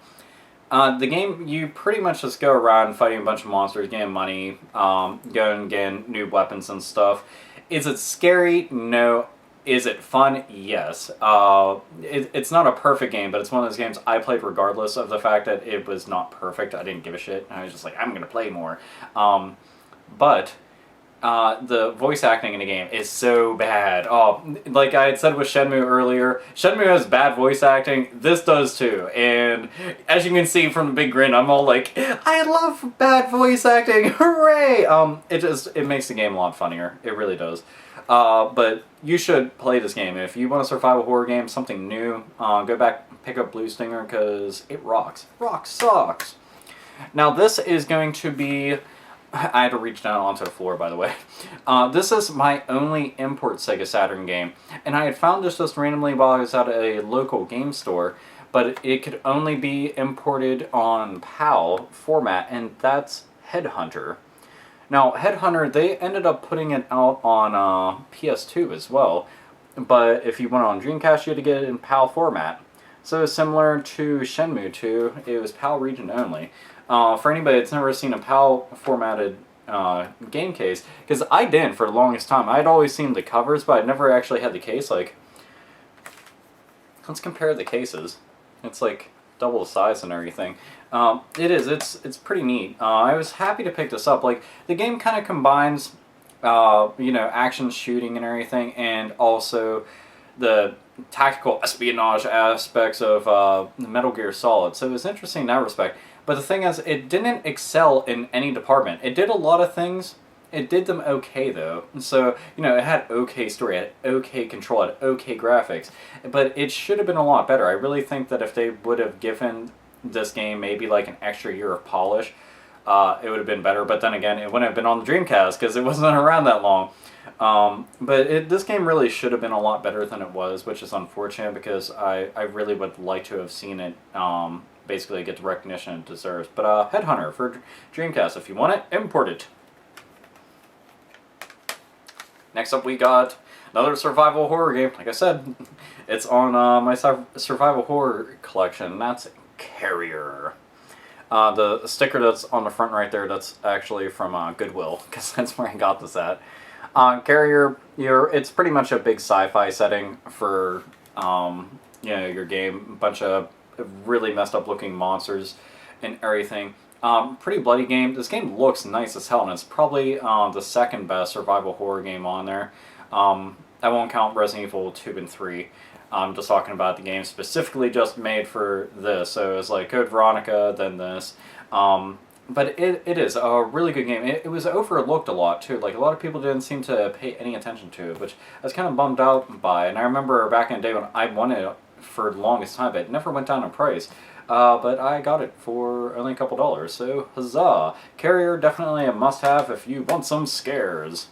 The game, you pretty much just go around fighting a bunch of monsters, getting money, going and getting new weapons and stuff. Is it scary? No. Is it fun? Yes. It's not a perfect game, but it's one of those games I played regardless of the fact that it was not perfect. I didn't give a shit. I was just like, I'm going to play more. But the voice acting in the game is so bad. Oh, like I had said with Shenmue earlier, Shenmue has bad voice acting. This does too. And as you can see from the big grin, I'm all like, I love bad voice acting. Hooray! It makes the game a lot funnier. It really does. But you should play this game. If you want a survival horror game, something new, go back and pick up Blue Stinger because it rocks. Rock socks. Now this is going to be... I had to reach down onto the floor, by the way. This is my only import Sega Saturn game, and I had found this just randomly while I was at a local game store, but it could only be imported on PAL format, and that's Headhunter. Now, Headhunter, they ended up putting it out on PS2 as well, but if you went on Dreamcast, you had to get it in PAL format. So similar to Shenmue 2, it was PAL region only. For anybody that's never seen a PAL formatted game case, because I didn't for the longest time. I'd always seen the covers, but I'd never actually had the case. Like, let's compare the cases. It's like double the size and everything. It's pretty neat. I was happy to pick this up. Like, the game kind of combines, you know, action, shooting and everything, and also the tactical espionage aspects of Metal Gear Solid. So it was interesting in that respect. But the thing is, it didn't excel in any department. It did a lot of things. It did them okay, though. So, you know, it had okay story, it had okay control, it had okay graphics. But it should have been a lot better. I really think that if they would have given this game maybe like an extra year of polish, it would have been better. But then again, it wouldn't have been on the Dreamcast because it wasn't around that long. But this game really should have been a lot better than it was, which is unfortunate because I really would like to have seen it basically get the recognition it deserves. But Headhunter for Dreamcast, if you want it, import it. Next up, we got another survival horror game. Like I said, it's on my survival horror collection. That's Carrier. The sticker that's on the front right there, that's actually from Goodwill, because that's where I got this at. Carrier, it's pretty much a big sci-fi setting for your game. A bunch of really messed up looking monsters and everything. Pretty bloody game. This game looks nice as hell, and it's probably the second best survival horror game on there. I won't count Resident Evil 2 and 3. I'm just talking about the game specifically just made for this. So it's like Code Veronica, then this. But it is a really good game. It was overlooked a lot, too. Like, a lot of people didn't seem to pay any attention to it, which I was kind of bummed out by. And I remember back in the day when I wanted it for the longest time, but it never went down in price. But I got it for only a couple dollars, so huzzah. Carrier, definitely a must-have if you want some scares.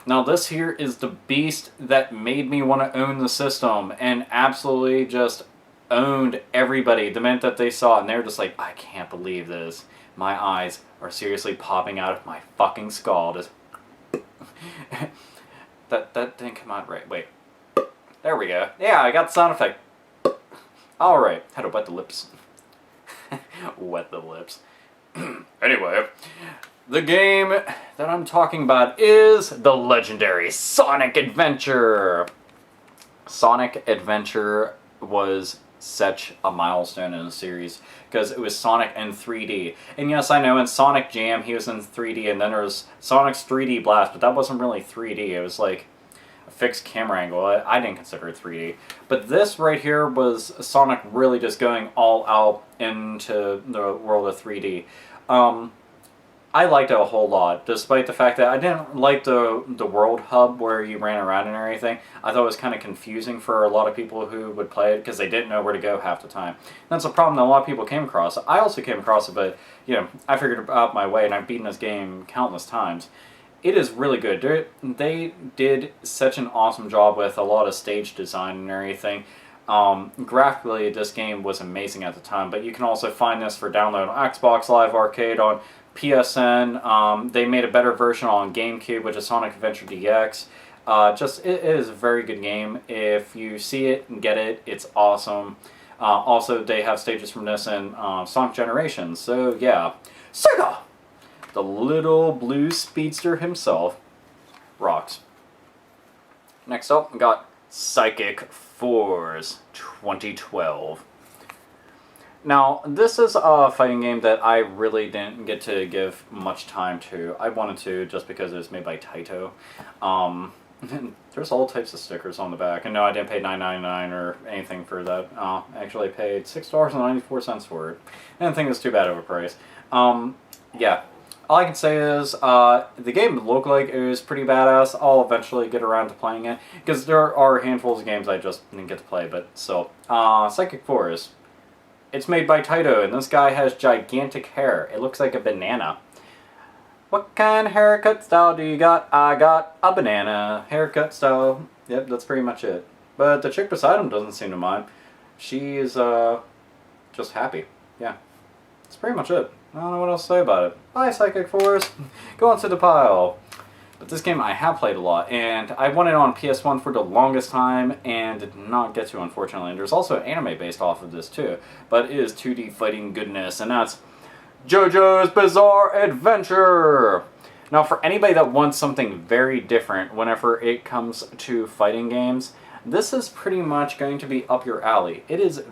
Now this here is the beast that made me want to own the system, and absolutely just owned everybody the minute that they saw it, and they were just like, I can't believe this. My eyes are seriously popping out of my fucking skull. Just that didn't come out right. Wait. There we go. Yeah, I got the sound effect. Alright, had to wet the lips. Wet the lips. Anyway, the game that I'm talking about is the legendary Sonic Adventure. Sonic Adventure was such a milestone in the series because it was Sonic in 3D. And yes, I know in Sonic Jam he was in 3D, and then there was Sonic's 3D Blast, but that wasn't really 3D. It was like a fixed camera angle. I didn't consider it 3D. But this right here was Sonic really just going all out into the world of 3D. I liked it a whole lot, despite the fact that I didn't like the world hub where you ran around and everything. I thought it was kind of confusing for a lot of people who would play it because they didn't know where to go half the time. That's a problem that a lot of people came across. I also came across it, but I figured out my way, and I've beaten this game countless times. It is really good. They did such an awesome job with a lot of stage design and everything. Graphically, this game was amazing at the time, but you can also find this for download on Xbox Live Arcade, on PSN. They made a better version on GameCube, which is Sonic Adventure DX. It is a very good game. If you see it and get it, it's awesome. Also, they have stages from this in Sonic Generations. So yeah, Sega, the little blue speedster himself, rocks. Next up, we got Psychic Force 2012. Now, this is a fighting game that I really didn't get to give much time to. I wanted to just because it was made by Taito. There's all types of stickers on the back. And no, I didn't pay $9.99 or anything for that. I actually paid $6.94 for it. I didn't think it was too bad of a price. Yeah. All I can say is, the game looked like it was pretty badass. I'll eventually get around to playing it, because there are handfuls of games I just didn't get to play, but still. Psychic Force. It's made by Taito, and this guy has gigantic hair. It looks like a banana. What kind of haircut style do you got? I got a banana haircut style. Yep, that's pretty much it. But the chick beside him doesn't seem to mind. She is, just happy. Yeah. That's pretty much it. I don't know what else to say about it. Bye, Psychic Force. Go into the pile. But this game I have played a lot, and I won it on PS1 for the longest time, and did not get to, unfortunately. And there's also an anime based off of this, too. But it is 2D fighting goodness, and that's JoJo's Bizarre Adventure! Now, for anybody that wants something very different whenever it comes to fighting games, this is pretty much going to be up your alley. It is...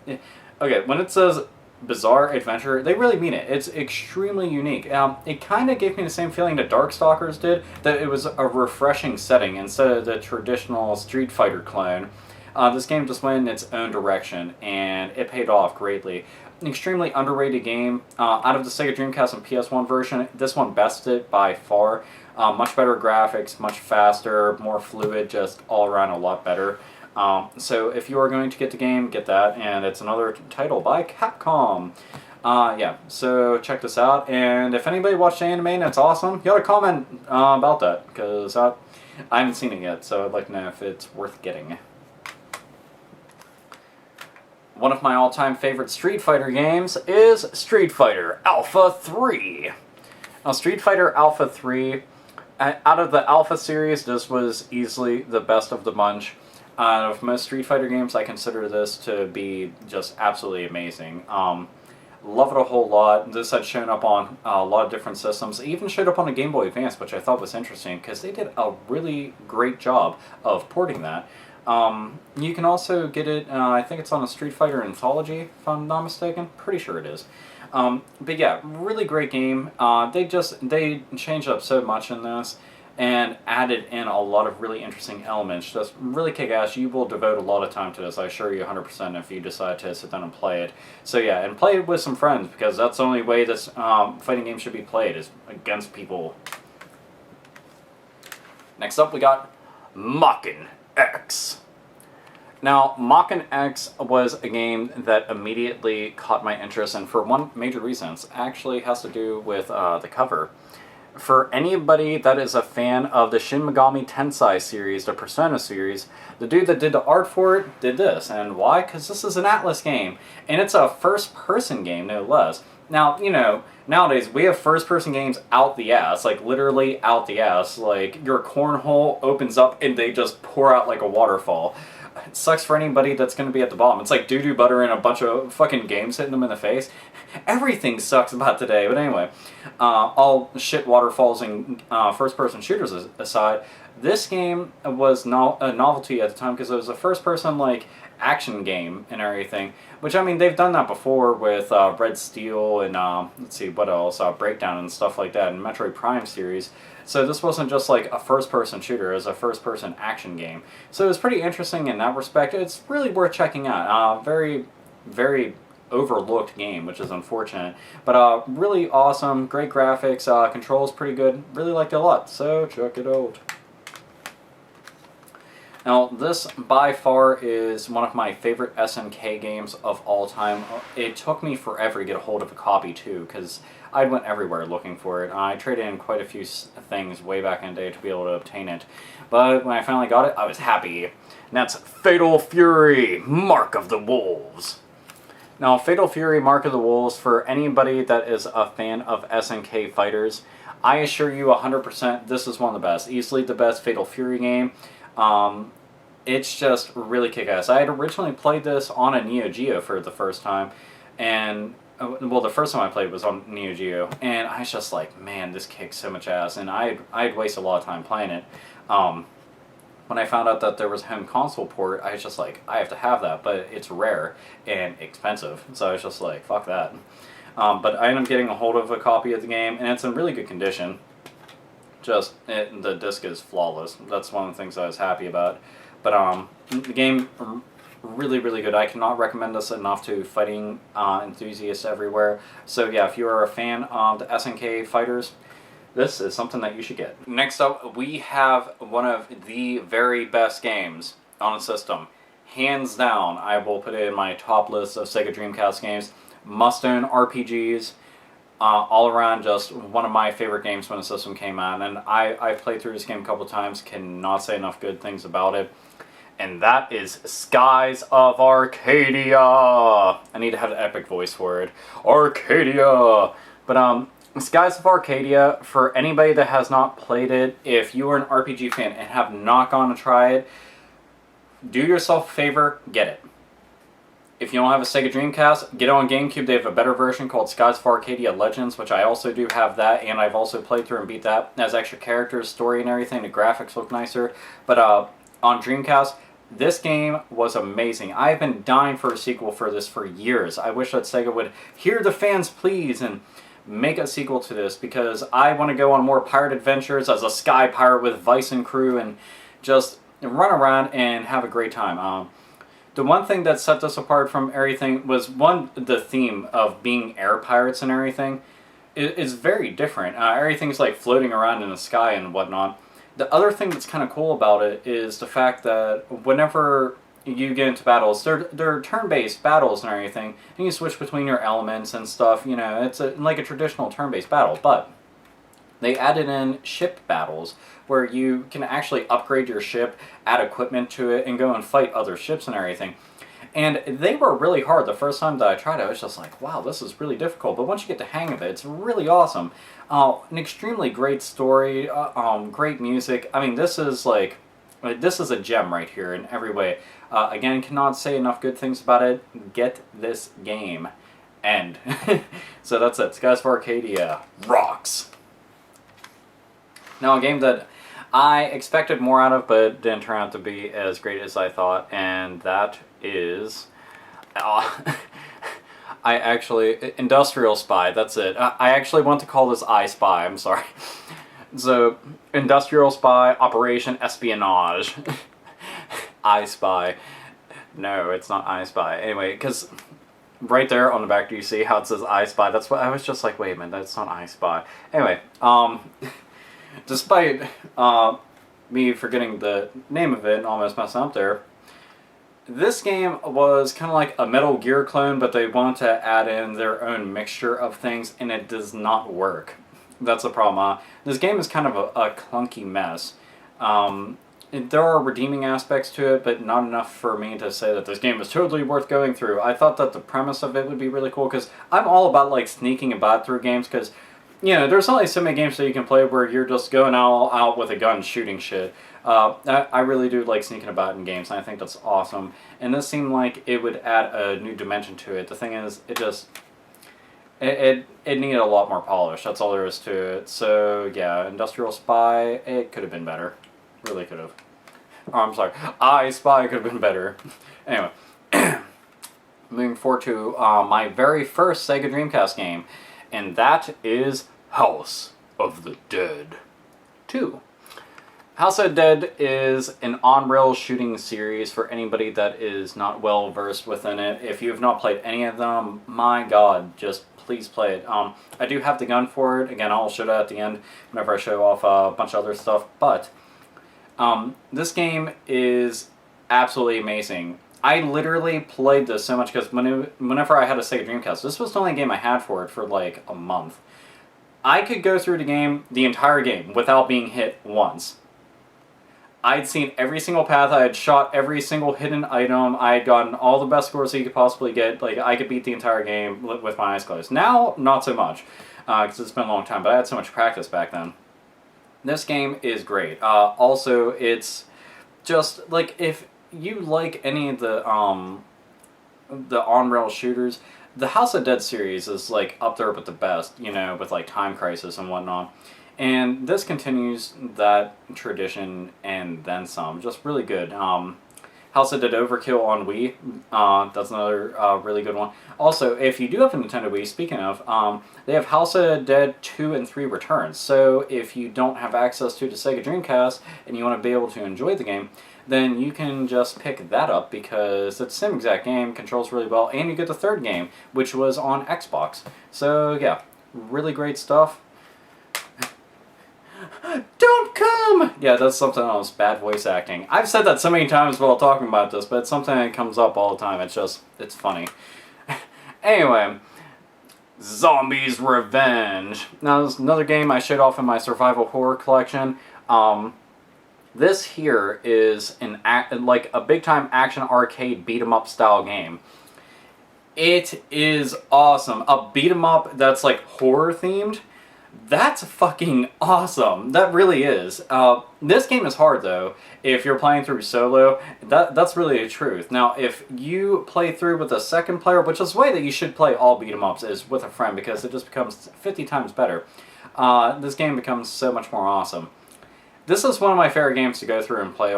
Okay, when it says Bizarre Adventure, they really mean it. It's extremely unique. It kind of gave me the same feeling that Darkstalkers did, that it was a refreshing setting instead of the traditional Street Fighter clone. This game just went in its own direction, and it paid off greatly. An extremely underrated game. Out of the Sega Dreamcast and PS1 version, this one bested it by far. Much better graphics, much faster, more fluid, just all around a lot better. So if you are going to get the game, get that, and it's another title by Capcom. Yeah, so check this out, and if anybody watched the anime and it's awesome, you ought to comment about that, because I haven't seen it yet, so I'd like to know if it's worth getting. One of my all-time favorite Street Fighter games is Street Fighter Alpha 3. Now, Street Fighter Alpha 3, out of the Alpha series, this was easily the best of the bunch. Out of most Street Fighter games, I consider this to be just absolutely amazing. Love it a whole lot. This had shown up on a lot of different systems. It even showed up on a Game Boy Advance, which I thought was interesting because they did a really great job of porting that. You can also get it, I think it's on a Street Fighter Anthology, if I'm not mistaken. Pretty sure it is. But yeah, really great game. They changed up so much in this and added in a lot of really interesting elements. Just really kick-ass. You will devote a lot of time to this, I assure you 100%, if you decide to sit down and play it. So yeah, and play it with some friends, because that's the only way this fighting game should be played, is against people. Next up we got Mockin' X. Now, Mockin' X was a game that immediately caught my interest, and for one major reason. It actually has to do with the cover. For anybody that is a fan of the Shin Megami Tensei series, the Persona series, the dude that did the art for it did this. And why? Because this is an Atlas game. And it's a first-person game, no less. Now, you know, nowadays we have first-person games out the ass. Like, literally out the ass. Like, your cornhole opens up and they just pour out like a waterfall. It sucks for anybody that's going to be at the bottom. It's like doo-doo butter and a bunch of fucking games hitting them in the face. Everything sucks about today. But anyway, all shit waterfalls and first-person shooters aside, this game was a novelty at the time because it was a first-person, like, action game and everything. Which, I mean, they've done that before with Red Steel and, let's see, what else? Breakdown and stuff like that, and Metroid Prime series. So this wasn't just like a first-person shooter, it was a first-person action game. So it was pretty interesting in that respect. It's really worth checking out. Very, very overlooked game, which is unfortunate. But really awesome, great graphics, controls pretty good. Really liked it a lot, so check it out. Now, this by far is one of my favorite SNK games of all time. It took me forever to get a hold of a copy too, because I went everywhere looking for it. I traded in quite a few things way back in the day to be able to obtain it. But when I finally got it, I was happy. And that's Fatal Fury, Mark of the Wolves. Now, Fatal Fury, Mark of the Wolves, for anybody that is a fan of SNK fighters, I assure you 100% this is one of the best. Easily the best Fatal Fury game. It's just really kick-ass. I had originally played this on a Neo Geo for the first time, and well, the first time I played was on Neo Geo, and I was just like, man, this kicks so much ass, and I'd wasted a lot of time playing it. When I found out that there was a home console port, I was just like, I have to have that, but it's rare and expensive, so I was just like, fuck that. But I ended up getting a hold of a copy of the game, and it's in really good condition. The disc is flawless. That's one of the things I was happy about. But the game, really, really good. I cannot recommend this enough to fighting enthusiasts everywhere. So yeah, if you are a fan of the SNK fighters, this is something that you should get. Next up, we have one of the very best games on the system. Hands down, I will put it in my top list of Sega Dreamcast games. Must-own RPGs. All around, just one of my favorite games when the system came out, and I've played through this game a couple times, cannot say enough good things about it, and that is Skies of Arcadia. I need to have an epic voice for it. Arcadia! But Skies of Arcadia, for anybody that has not played it, if you are an RPG fan and have not gone to try it, do yourself a favor, get it. If you don't have a Sega Dreamcast, get it on GameCube. They have a better version called Skies of Arcadia Legends, which I also do have that, and I've also played through and beat that. It has extra characters, story, and everything. The graphics look nicer. But on Dreamcast, this game was amazing. I've been dying for a sequel for this for years. I wish that Sega would hear the fans' pleas and make a sequel to this, because I want to go on more pirate adventures as a sky pirate with Vice and crew and just run around and have a great time. The one thing that set this apart from everything was, the theme of being air pirates and everything is very different. Everything's like floating around in the sky and whatnot. The other thing that's kind of cool about it is the fact that whenever you get into battles, they're turn-based battles and everything, and you switch between your elements and stuff. You know, it's like a traditional turn-based battle, but they added in ship battles where you can actually upgrade your ship, add equipment to it, and go and fight other ships and everything. And they were really hard the first time that I tried it. I was just like, wow, this is really difficult. But once you get the hang of it, it's really awesome. An extremely great story, great music. I mean, this is a gem right here in every way. Again, cannot say enough good things about it. Get this game. End. So that's it. Skies of Arcadia rocks. Now, a game that I expected more out of, but didn't turn out to be as great as I thought, and that is... Industrial Spy, that's it. I actually want to call this I Spy, I'm sorry. So, Industrial Spy, Operation Espionage. I Spy. No, it's not I Spy. Anyway, because right there on the back, do you see how it says I Spy? That's what I was just like, wait a minute, that's not I Spy. Anyway, despite me forgetting the name of it and almost messing up there, this game was kind of like a Metal Gear clone, but they wanted to add in their own mixture of things, and it does not work. That's the problem. This game is kind of a clunky mess. There are redeeming aspects to it, but not enough for me to say that this game is totally worth going through. I thought that the premise of it would be really cool, because I'm all about like sneaking about through games, because you know, there's only so many games that you can play where you're just going all out with a gun shooting shit. I really do like sneaking about in games, and I think that's awesome. And this seemed like it would add a new dimension to it. The thing is, it needed a lot more polish. That's all there is to it. So yeah, Industrial Spy, it could have been better. Really could have. Oh, I'm sorry. I Spy could have been better. Anyway, moving forward to my very first Sega Dreamcast game, and that is House of the Dead 2. House of the Dead is an on-rail shooting series for anybody that is not well versed within it. If you have not played any of them, my god, just please play it. I do have the gun for it. Again, I'll show that at the end whenever I show off a bunch of other stuff. But this game is absolutely amazing. I literally played this so much because whenever I had a Sega Dreamcast, this was the only game I had for it for like a month. I could go through the entire game, without being hit once. I'd seen every single path, I had shot every single hidden item, I had gotten all the best scores that you could possibly get. Like, I could beat the entire game with my eyes closed. Now, not so much, because it's been a long time, but I had so much practice back then. This game is great. Also, it's just, like, if you like any of the on-rail shooters, the House of Dead series is, like, up there with the best, you know, with, like, Time Crisis and whatnot. And this continues that tradition and then some. Just really good. House of Dead Overkill on Wii. That's another really good one. Also, if you do have a Nintendo Wii, speaking of, they have House of Dead 2 and 3 returns. So if you don't have access to the Sega Dreamcast and you want to be able to enjoy the game, then you can just pick that up because it's the same exact game, controls really well, and you get the third game, which was on Xbox. So yeah, really great stuff. Don't come! Yeah, that's something else. Bad voice acting. I've said that so many times while talking about this, but it's something that comes up all the time. It's funny. Anyway, Zombies Revenge. Now, this is another game I showed off in my survival horror collection. This here is like a big-time action arcade beat-em-up style game. It is awesome. A beat-em-up that's like horror-themed. That's fucking awesome. That really is. This game is hard though. If you're playing through solo, that's really the truth. Now, if you play through with a second player, which is the way that you should play all beat 'em ups, is with a friend because it just becomes 50 times better. This game becomes so much more awesome. This is one of my favorite games to go through and play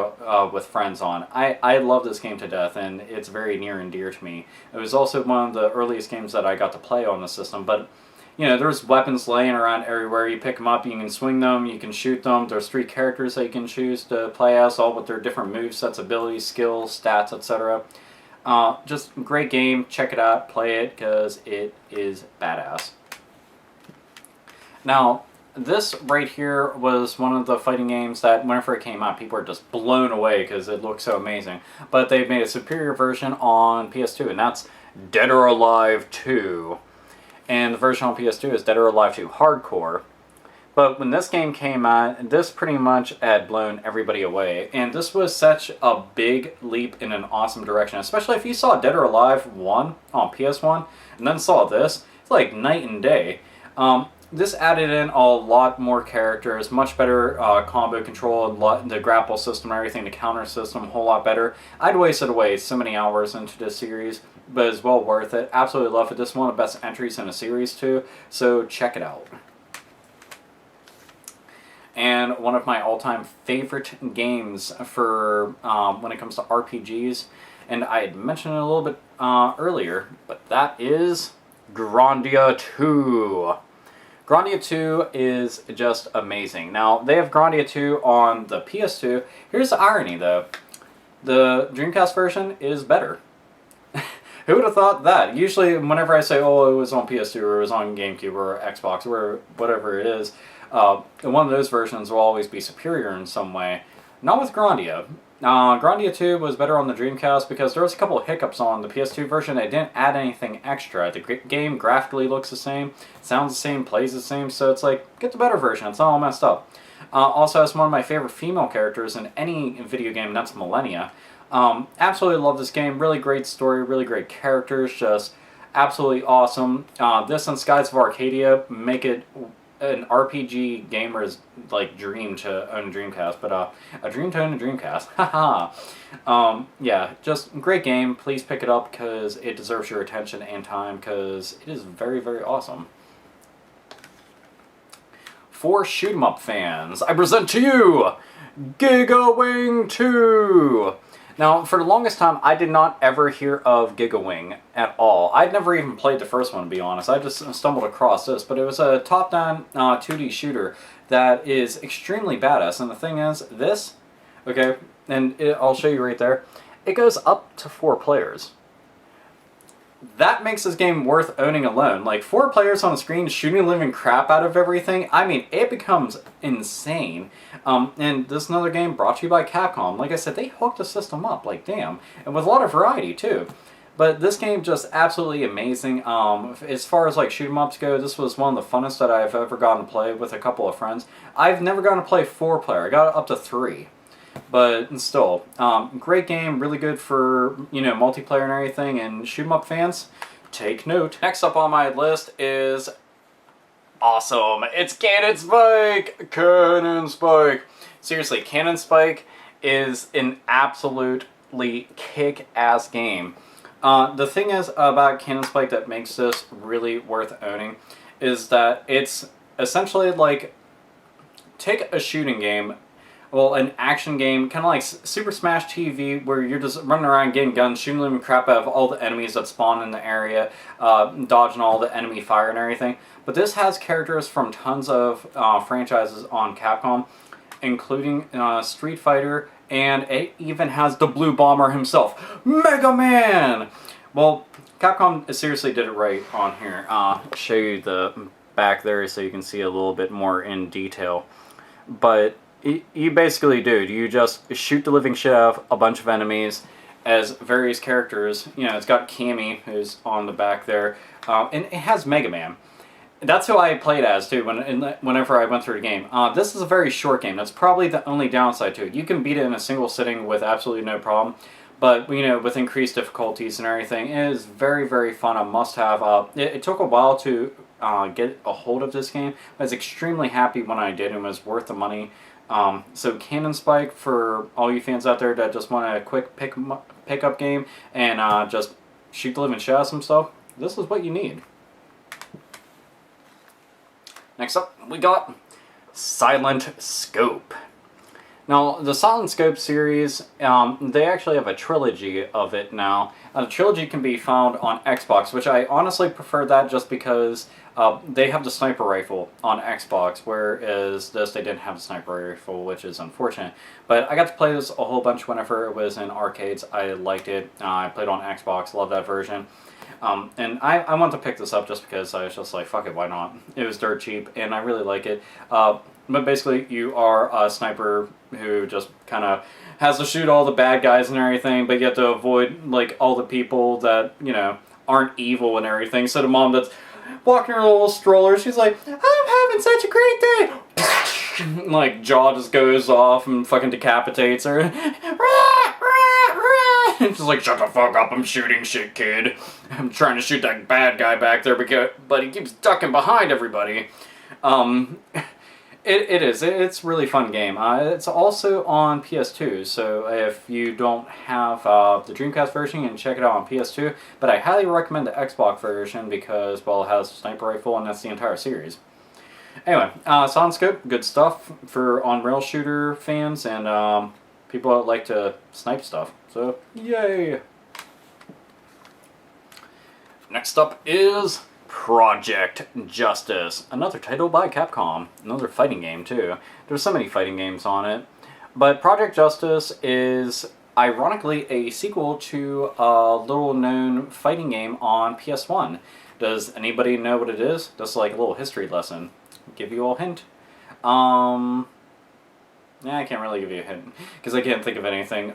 with friends on. I love this game to death, and it's very near and dear to me. It was also one of the earliest games that I got to play on the system, but you know, there's weapons laying around everywhere. You pick them up, you can swing them, you can shoot them. There's 3 characters that you can choose to play as, all with their different movesets, abilities, skills, stats, etc. Just great game. Check it out. Play it, because it is badass. Now, this right here was one of the fighting games that whenever it came out, people were just blown away because it looked so amazing. But they made a superior version on PS2, and that's Dead or Alive 2. And the version on PS2 is Dead or Alive 2 Hardcore. But when this game came out, this pretty much had blown everybody away. And this was such a big leap in an awesome direction. Especially if you saw Dead or Alive 1 on PS1 and then saw this. It's like night and day. This added in a lot more characters, much better combo control, the grapple system and everything, the counter system, a whole lot better. I'd wasted away so many hours into this series, but it's well worth it. Absolutely love it. This is one of the best entries in the series too, so check it out. And one of my all-time favorite games for when it comes to RPGs, and I had mentioned it a little bit earlier, but that is Grandia 2. Grandia 2 is just amazing. Now, they have Grandia 2 on the PS2. Here's the irony, though. The Dreamcast version is better. Who would have thought that? Usually, whenever I say, oh, it was on PS2, or it was on GameCube, or Xbox, or whatever it is, one of those versions will always be superior in some way. Not with Grandia. Grandia 2 was better on the Dreamcast because there was a couple of hiccups on the PS2 version. They didn't add anything extra. The game graphically looks the same, sounds the same, plays the same, so it's like, get the better version. It's not all messed up. Also, it's one of my favorite female characters in any video game, and that's Millennia. Absolutely love this game. Really great story, really great characters, just absolutely awesome. This and Skies of Arcadia make it an RPG gamer's like dream to own a Dreamcast, but a dream to own a Dreamcast. Haha. Yeah, just great game. Please pick it up because it deserves your attention and time because it is very, very awesome. For shoot 'em up fans, I present to you Giga Wing 2. Now, for the longest time, I did not ever hear of Giga Wing at all. I'd never even played the first one, to be honest. I just stumbled across this, but it was a top-down 2D shooter that is extremely badass. And the thing is, this, okay, and I'll show you right there, it goes up to 4 players. That makes this game worth owning alone. Like, 4 players on the screen shooting the living crap out of everything. I mean, it becomes insane. And this is another game brought to you by Capcom. Like I said, they hooked the system up, like damn. And with a lot of variety, too. But this game just absolutely amazing. As far as like shoot 'em ups go, this was one of the funnest that I've ever gotten to play with a couple of friends. I've never gotten to play 4 player. I got up to 3. But still, great game, really good for, you know, multiplayer and everything, and shoot 'em up fans, take note. Next up on my list is awesome. It's Cannon Spike! Cannon Spike! Seriously, Cannon Spike is an absolutely kick-ass game. The thing is about Cannon Spike that makes this really worth owning is that it's essentially like, take a shooting game, well, an action game, kind of like Super Smash TV, where you're just running around getting guns, shooting them crap out of all the enemies that spawn in the area, dodging all the enemy fire and everything. But this has characters from tons of franchises on Capcom, including Street Fighter, and it even has the Blue Bomber himself, Mega Man! Well, Capcom seriously did it right on here. Show you the back there so you can see a little bit more in detail. But you basically do. You just shoot the living shit out of a bunch of enemies as various characters. You know, it's got Cammy, who's on the back there, and it has Mega Man. That's who I played as, too, whenever I went through the game. This is a very short game. That's probably the only downside to it. You can beat it in a single sitting with absolutely no problem. But, you know, with increased difficulties and everything, it is very, very fun. A must-have. It took a while to get a hold of this game. I was extremely happy when I did, and it was worth the money. So Cannon Spike, for all you fans out there that just want a quick pick-up game and just shoot the living shit out of some stuff, this is what you need. Next up, we got Silent Scope. Now, the Silent Scope series, they actually have a trilogy of it now. The trilogy can be found on Xbox, which I honestly prefer that just because they have the sniper rifle on Xbox, whereas this, they didn't have the sniper rifle, which is unfortunate. But I got to play this a whole bunch whenever it was in arcades. I liked it. I played on Xbox, love that version. And I wanted to pick this up just because I was just like, fuck it, why not? It was dirt cheap, and I really like it. But basically, you are a sniper who just kind of has to shoot all the bad guys and everything, but you have to avoid, like, all the people that, you know, aren't evil and everything. So the mom that's walking her little stroller, she's like, I'm having such a great day! like, jaw just goes off and fucking decapitates her. It's just like, shut the fuck up, I'm shooting shit, kid. I'm trying to shoot that bad guy back there, but he keeps ducking behind everybody. It's a really fun game. It's also on PS2, so if you don't have the Dreamcast version, you can check it out on PS2, but I highly recommend the Xbox version because, well, it has a sniper rifle and that's the entire series. Anyway, sounds good stuff for on-rail shooter fans and people that like to snipe stuff, so yay! Next up is Project Justice, another title by Capcom, another fighting game too. There's so many fighting games on it, but Project Justice is ironically a sequel to a little-known fighting game on PS1. Does anybody know what it is? Just like a little history lesson. Give you a hint. Yeah, I can't really give you a hint because I can't think of anything.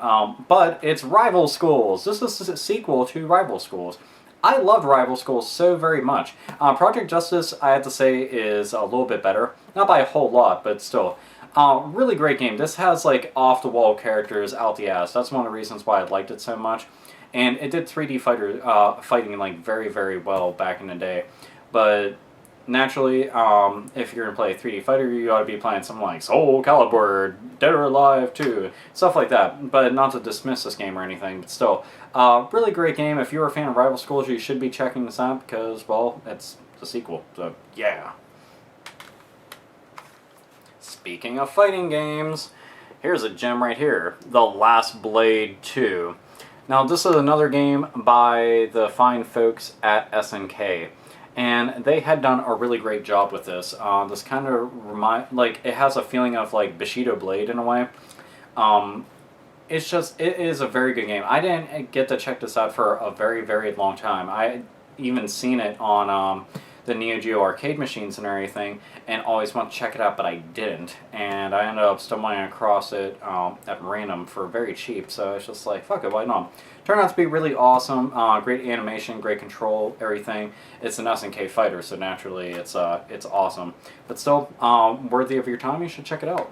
But it's Rival Schools. This is a sequel to Rival Schools. I loved Rival Schools so very much. Project Justice, I have to say, is a little bit better. Not by a whole lot, but still. Really great game. This has, like, off-the-wall characters out the ass. That's one of the reasons why I liked it so much. And it did 3D fighting, like, very, very well back in the day. But naturally, if you're going to play a 3D fighter, you ought to be playing something like Soul Calibur, Dead or Alive 2, stuff like that. But not to dismiss this game or anything, but still. Really great game. If you're a fan of Rival Schools, you should be checking this out because, well, it's the sequel. So, yeah. Speaking of fighting games, here's a gem right here. The Last Blade 2. Now, this is another game by the fine folks at SNK. And they had done a really great job with this. This kind of it has a feeling of like Bushido Blade in a way. It is a very good game. I didn't get to check this out for a very, very long time. I even seen it on the Neo Geo arcade machines and everything, and always wanted to check it out, but I didn't. And I ended up stumbling across it at random for very cheap, so it's just like, fuck it, why not? Turned out to be really awesome. Great animation, great control, everything. It's an SNK fighter, so naturally it's awesome. But still, worthy of your time, you should check it out.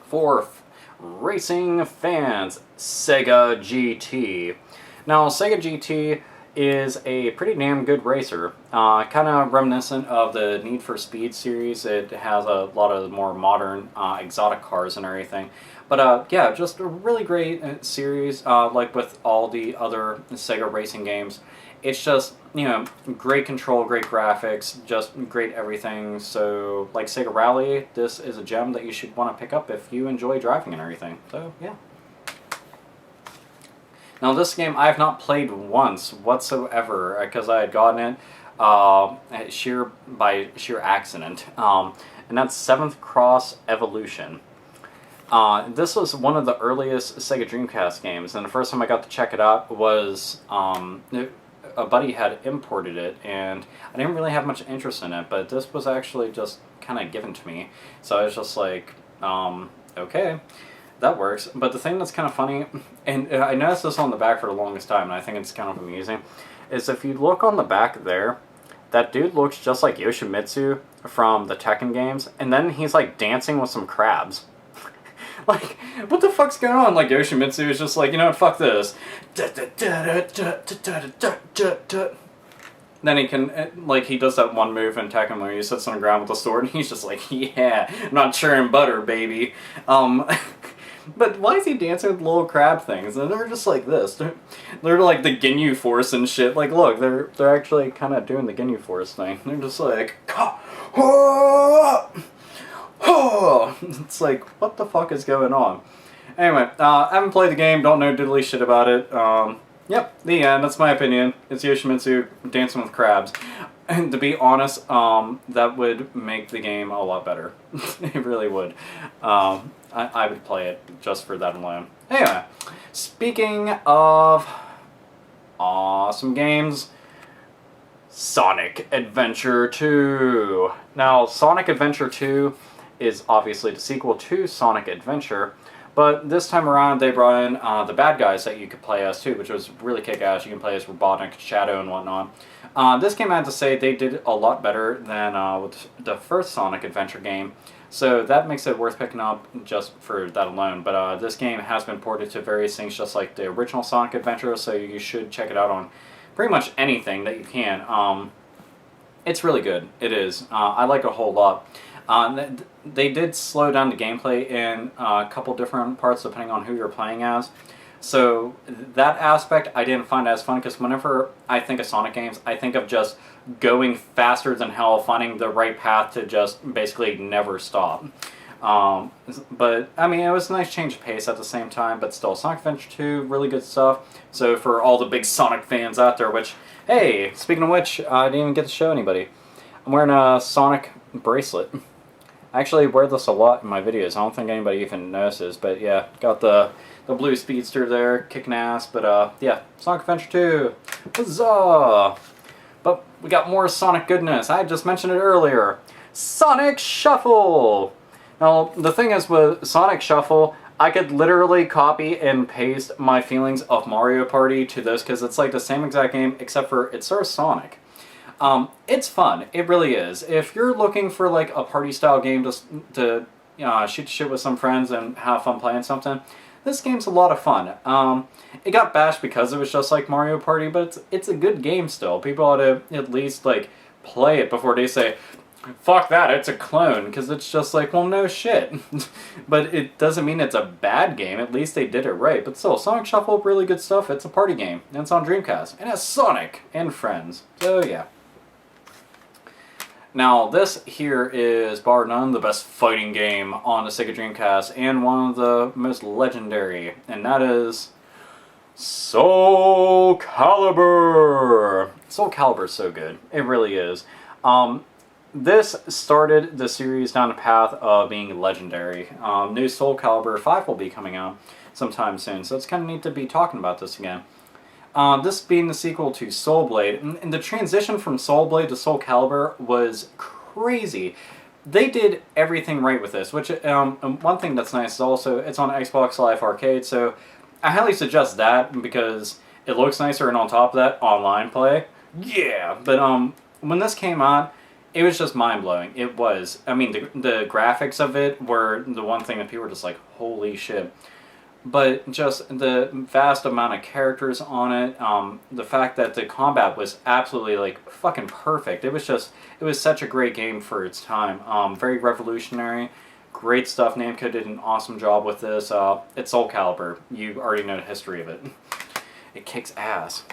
Fourth, racing fans, Sega GT. Now, Sega GT is a pretty damn good racer. Kind of reminiscent of the Need for Speed series. It has a lot of more modern exotic cars and everything. But yeah, just a really great series, like with all the other Sega racing games. It's just, you know, great control, great graphics, just great everything. So, like Sega Rally, this is a gem that you should want to pick up if you enjoy driving and everything. So, yeah. Now, this game I have not played once whatsoever because I had gotten it by sheer accident. And that's 7th Cross Evolution. This was one of the earliest Sega Dreamcast games, and the first time I got to check it out was a buddy had imported it, and I didn't really have much interest in it, but this was actually just kind of given to me. So I was just like, okay, that works. But the thing that's kind of funny, and I noticed this on the back for the longest time, and I think it's kind of amusing, is if you look on the back there, that dude looks just like Yoshimitsu from the Tekken games, and then he's like dancing with some crabs. Like, what the fuck's going on? Like, Yoshimitsu is just like, you know what, fuck this. Then he can, like, he does that one move in Tekken where he sits on the ground with the sword, and he's just like, yeah, I'm not churning butter, baby. But why is he dancing with little crab things? And they're just like this. They're like the Ginyu Force and shit. Like, look, they're actually kind of doing the Ginyu Force thing. They're just like, it's like, what the fuck is going on? Anyway, I haven't played the game, don't know diddly shit about it. Yep, the end, that's my opinion. It's Yoshimitsu dancing with crabs. And to be honest, that would make the game a lot better. It really would. I would play it just for that alone. Anyway, speaking of awesome games, Sonic Adventure 2. Now, Sonic Adventure 2 is obviously the sequel to Sonic Adventure, but this time around they brought in the bad guys that you could play as too, which was really kick-ass. You can play as Robotnik, Shadow, and whatnot. This game, I have to say, they did a lot better than with the first Sonic Adventure game. So that makes it worth picking up just for that alone. But this game has been ported to various things just like the original Sonic Adventure, so you should check it out on pretty much anything that you can. It's really good. It is. I like it a whole lot. They did slow down the gameplay in a couple different parts depending on who you're playing as. So that aspect I didn't find as fun, because whenever I think of Sonic games, I think of just going faster than hell, finding the right path to just basically never stop. But, I mean, it was a nice change of pace at the same time, but still, Sonic Adventure 2, really good stuff. So for all the big Sonic fans out there, which, hey, speaking of which, I didn't even get to show anybody. I'm wearing a Sonic bracelet. I actually wear this a lot in my videos. I don't think anybody even notices, but yeah, got the blue Speedster there, kicking ass. But yeah, Sonic Adventure 2, huzzah! But we got more Sonic goodness. I just mentioned it earlier. Sonic Shuffle! Now, the thing is with Sonic Shuffle, I could literally copy and paste my feelings of Mario Party to this, because it's like the same exact game, except for it serves Sonic. It's fun. It really is. If you're looking for like a party-style game to shoot shit with some friends and have fun playing something, this game's a lot of fun. It got bashed because it was just like Mario Party, but it's a good game still. People ought to at least like play it before they say, fuck that, it's a clone, because it's just like, well, no shit. But it doesn't mean it's a bad game. At least they did it right. But still, Sonic Shuffle, really good stuff. It's a party game, and it's on Dreamcast, and it's Sonic and friends. So yeah. Now, this here is, bar none, the best fighting game on the Sega Dreamcast, and one of the most legendary, and that is Soul Calibur! Soul Calibur is so good. It really is. This started the series down the path of being legendary. New Soul Calibur 5 will be coming out sometime soon, so it's kind of neat to be talking about this again. This being the sequel to Soul Blade, and the transition from Soul Blade to Soul Calibur was crazy. They did everything right with this, which one thing that's nice is also it's on Xbox Live Arcade, so I highly suggest that because it looks nicer, and on top of that, online play. Yeah! But when this came out, it was just mind-blowing. It was. I mean, the graphics of it were the one thing that people were just like, holy shit. But just the vast amount of characters on it, the fact that the combat was absolutely like fucking perfect. It was such a great game for its time. Very revolutionary, great stuff. Namco did an awesome job with this. It's Soul Calibur. You already know the history of it. It kicks ass.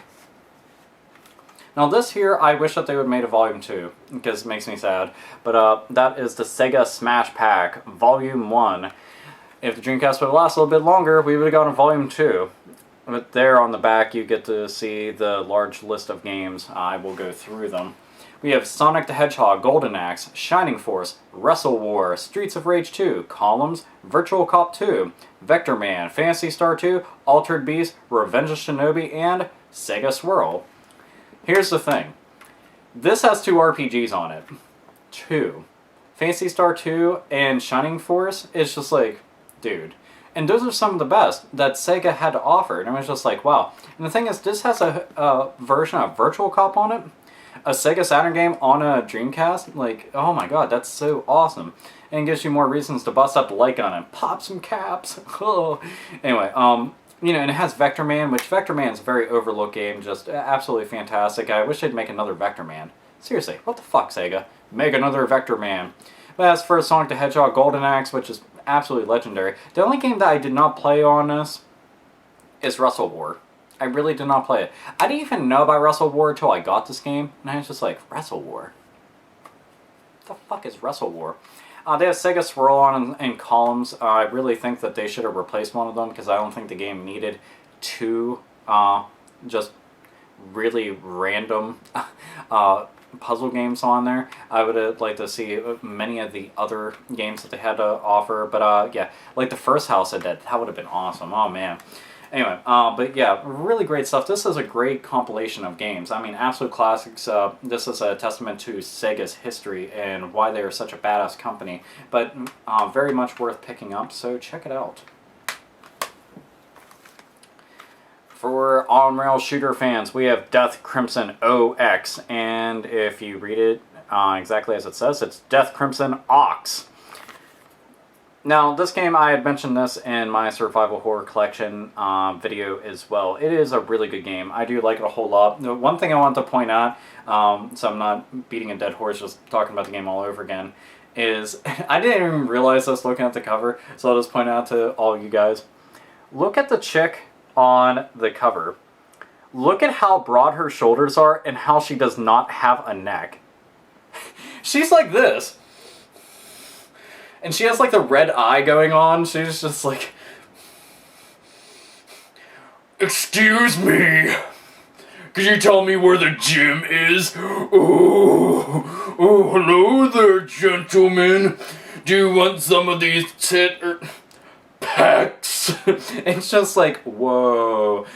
Now this here, I wish that they would have made a Volume 2, because it makes me sad. But that is the Sega Smash Pack, Volume 1. If the Dreamcast would have lasted a little bit longer, we would have gotten Volume 2. But there on the back, you get to see the large list of games. I will go through them. We have Sonic the Hedgehog, Golden Axe, Shining Force, Wrestle War, Streets of Rage 2, Columns, Virtual Cop 2, Vector Man, Phantasy Star 2, Altered Beast, Revenge of Shinobi, and Sega Swirl. Here's the thing. This has 2 RPGs on it. 2. Phantasy Star 2 and Shining Force is just like, dude. And those are some of the best that Sega had to offer. And it was just like, wow. And the thing is, this has a version of Virtual Cop on it. A Sega Saturn game on a Dreamcast. Like, oh my god, that's so awesome. And it gives you more reasons to bust up the light gun and pop some caps. Anyway, you know, and it has Vector Man, which Vector Man is a very overlooked game. Just absolutely fantastic. I wish they'd make another Vector Man. Seriously, what the fuck, Sega? Make another Vector Man. But as for Sonic the Hedgehog Golden Axe, which is absolutely legendary. The only game that I did not play on this is Wrestle War. I really did not play it. I didn't even know about Wrestle War until I got this game, and I was just like, Wrestle War? What the fuck is Wrestle War? They have Sega Swirl on and Columns. I really think that they should have replaced one of them, because I don't think the game needed 2 just really random puzzle games on there. I would have liked to see many of the other games that they had to offer, but yeah, like the first house I did, that would have been awesome. Oh man. Anyway, but yeah, really great stuff. This is a great compilation of games. I mean, absolute classics. This is a testament to Sega's history and why they are such a badass company, but very much worth picking up, so check it out. For on-rail shooter fans, we have Death Crimson OX, and if you read it exactly as it says, it's Death Crimson Ox. Now, this game, I had mentioned this in my Survival Horror Collection video as well. It is a really good game. I do like it a whole lot. The one thing I want to point out, so I'm not beating a dead horse, just talking about the game all over again, is I didn't even realize I was looking at the cover, so I'll just point out to all you guys. Look at the chick on the cover. Look at how broad her shoulders are and how she does not have a neck. She's like this. And she has like the red eye going on. She's just like, "Excuse me, could you tell me where the gym is? Oh, hello there, gentlemen. Do you want some of these packs?" It's just like, whoa.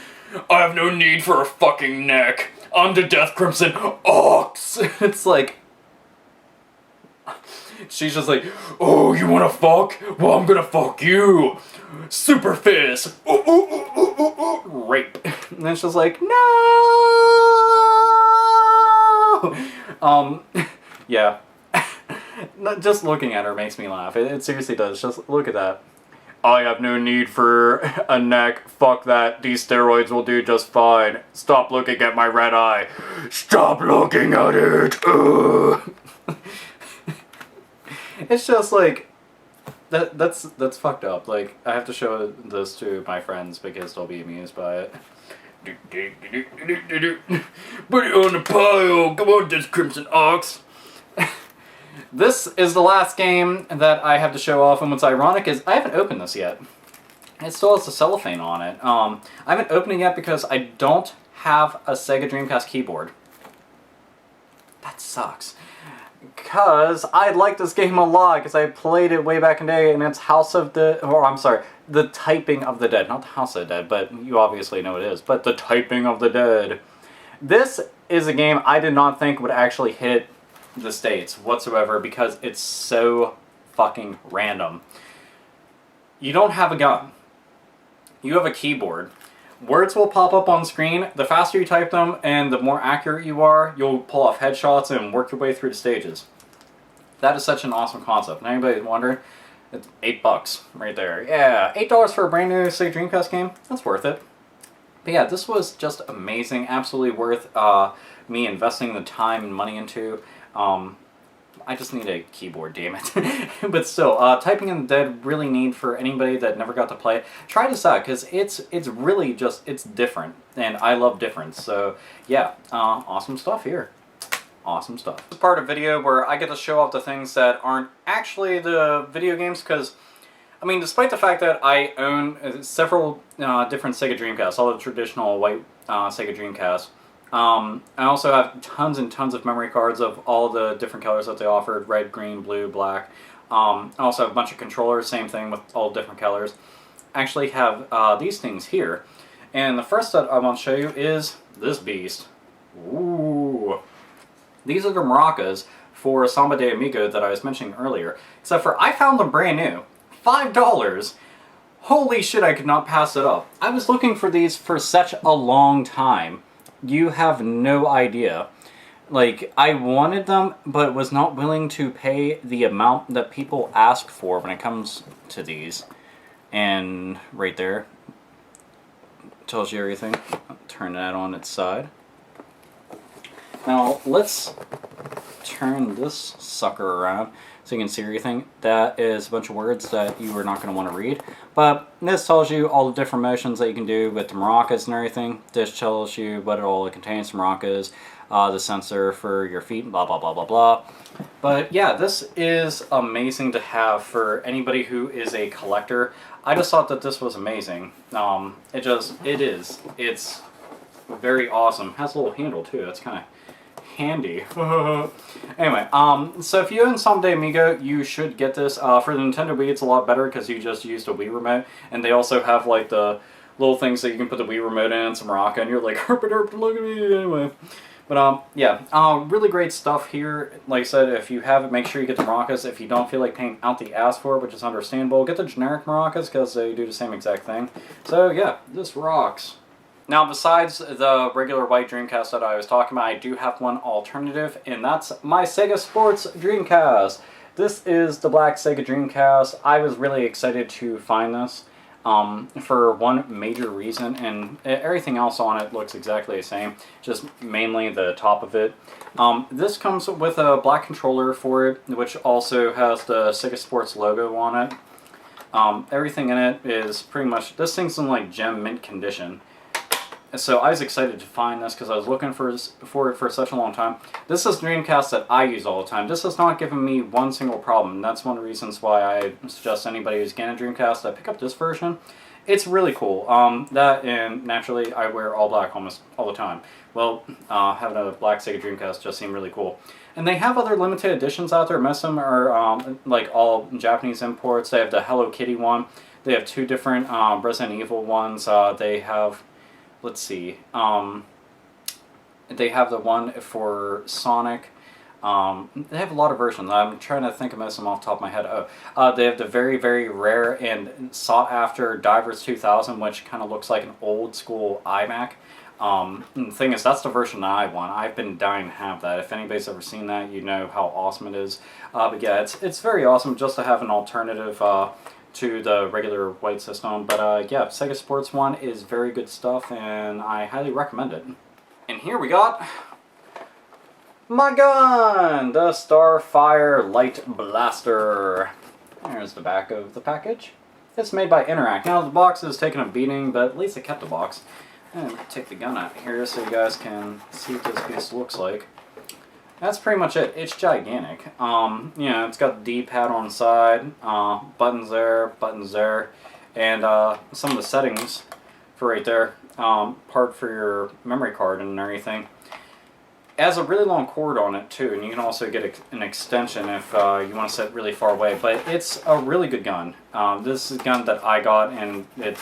"I have no need for a fucking neck. I'm the Death Crimson Ox." It's like, she's just like, "Oh, you wanna fuck? Well, I'm gonna fuck you. Super fist. Ooh, ooh, ooh, ooh, ooh, ooh. Rape." And then she's like, "No." Yeah. Just looking at her makes me laugh. It seriously does. Just look at that. "I have no need for a neck. Fuck that. These steroids will do just fine. Stop looking at my red eye. Stop looking at it." It's just like, that's fucked up. Like, I have to show this to my friends because they'll be amused by it. "Put it on the pile. Come on, this Crimson Ox." This is the last game that I have to show off, and what's ironic is I haven't opened this yet. It still has the cellophane on it. I haven't opened it yet because I don't have a Sega Dreamcast keyboard. That sucks. Because I like this game a lot, because I played it way back in the day, and it's The Typing of the Dead. Not the House of the Dead, but you obviously know what it is. But The Typing of the Dead. This is a game I did not think would actually hit the States whatsoever, because it's so fucking random. You don't have a gun. You have a keyboard. Words will pop up on screen. The faster you type them and the more accurate you are, you'll pull off headshots and work your way through the stages. That is such an awesome concept. And anybody wondering, it's $8 right there. Yeah, $8 for a brand new Sega Dreamcast game? That's worth it. But yeah, this was just amazing. Absolutely worth me investing the time and money into. I just need a keyboard, damn it. But still, Typing in the Dead, really neat for anybody that never got to play it. Try this out, because it's really just, it's different. And I love difference. So, yeah, awesome stuff here. Awesome stuff. This is part of video where I get to show off the things that aren't actually the video games, because, I mean, despite the fact that I own several different Sega Dreamcasts, all the traditional white Sega Dreamcasts, I also have tons and tons of memory cards of all the different colors that they offered, red, green, blue, black. I also have a bunch of controllers, same thing with all different colors. I actually have these things here. And the first that I want to show you is this beast. Ooh. These are the maracas for Samba de Amigo that I was mentioning earlier. Except for, I found them brand new. $5. Holy shit, I could not pass it up. I was looking for these for such a long time. You have no idea. Like, I wanted them, but was not willing to pay the amount that people ask for when it comes to these. And right there, tells you everything. I'll turn that on its side. Now, let's turn this sucker around so you can see everything. That is a bunch of words that you are not going to want to read. But this tells you all the different motions that you can do with the maracas and everything. This tells you what all it contains, maracas, the sensor for your feet, blah, blah, blah, blah, blah. But yeah, this is amazing to have for anybody who is a collector. I just thought that this was amazing. It is. It's very awesome. Has a little handle too. That's kind of handy. Anyway, so if you own Samba de Amigo, you should get this. For the Nintendo Wii, it's a lot better because you just used a Wii remote, and they also have like the little things that you can put the Wii remote in and some maraca, and you're like, herp, look at me, anyway. But yeah, really great stuff here. Like I said, if you have it, make sure you get the maracas. If you don't feel like paying out the ass for it, which is understandable, get the generic maracas because they do the same exact thing. So yeah, this rocks. Now, besides the regular white Dreamcast that I was talking about, I do have one alternative, and that's my Sega Sports Dreamcast. This is the black Sega Dreamcast. I was really excited to find this for one major reason, and everything else on it looks exactly the same, just mainly the top of it. This comes with a black controller for it, which also has the Sega Sports logo on it. Everything in it is pretty much, this thing's in like gem mint condition. So I was excited to find this because I was looking for it for such a long time. This is the Dreamcast that I use all the time. This has not given me one single problem. That's one of the reasons why I suggest anybody who's getting a Dreamcast that pick up this version. It's really cool. That and naturally I wear all black almost all the time. Well, having a black Sega Dreamcast just seemed really cool. And they have other limited editions out there. Most of them are like all Japanese imports. They have the Hello Kitty one. They have two different Resident Evil ones. They have... Let's see. They have the one for Sonic. They have a lot of versions. I'm trying to think of most of them off the top of my head. They have the very, very rare and sought-after Divers 2000, which kind of looks like an old-school iMac. And the thing is, that's the version that I want. I've been dying to have that. If anybody's ever seen that, you know how awesome it is. But yeah, it's very awesome just to have an alternative to the regular white system. But yeah, Sega Sports one is very good stuff, and I highly recommend it. And here we got my gun, the Starfire Light Blaster. There's the back of the package. It's made by Interact. Now the box is taking a beating, but at least it kept the box. And take the gun out here so you guys can see what this piece looks like. That's pretty much it. It's gigantic. You know, it's got the D-pad on the side, buttons there, and some of the settings for right there, part for your memory card and everything. It has a really long cord on it too, and you can also get an extension if you want to set really far away. But it's a really good gun. This is a gun that I got, and it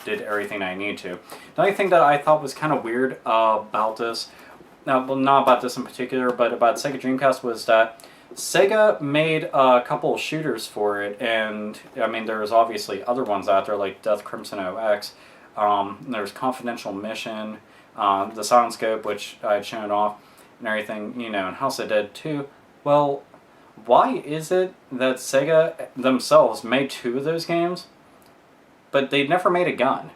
did everything I need to. The only thing that I thought was kind of weird about this, well, not about this in particular, but about Sega Dreamcast, was that Sega made a couple of shooters for it, and I mean, there's obviously other ones out there like Death Crimson OX. There's Confidential Mission, the Silent Scope, which I had shown off, and everything, you know, and House of Dead 2. Well, why is it that Sega themselves made two of those games, but they never made a gun?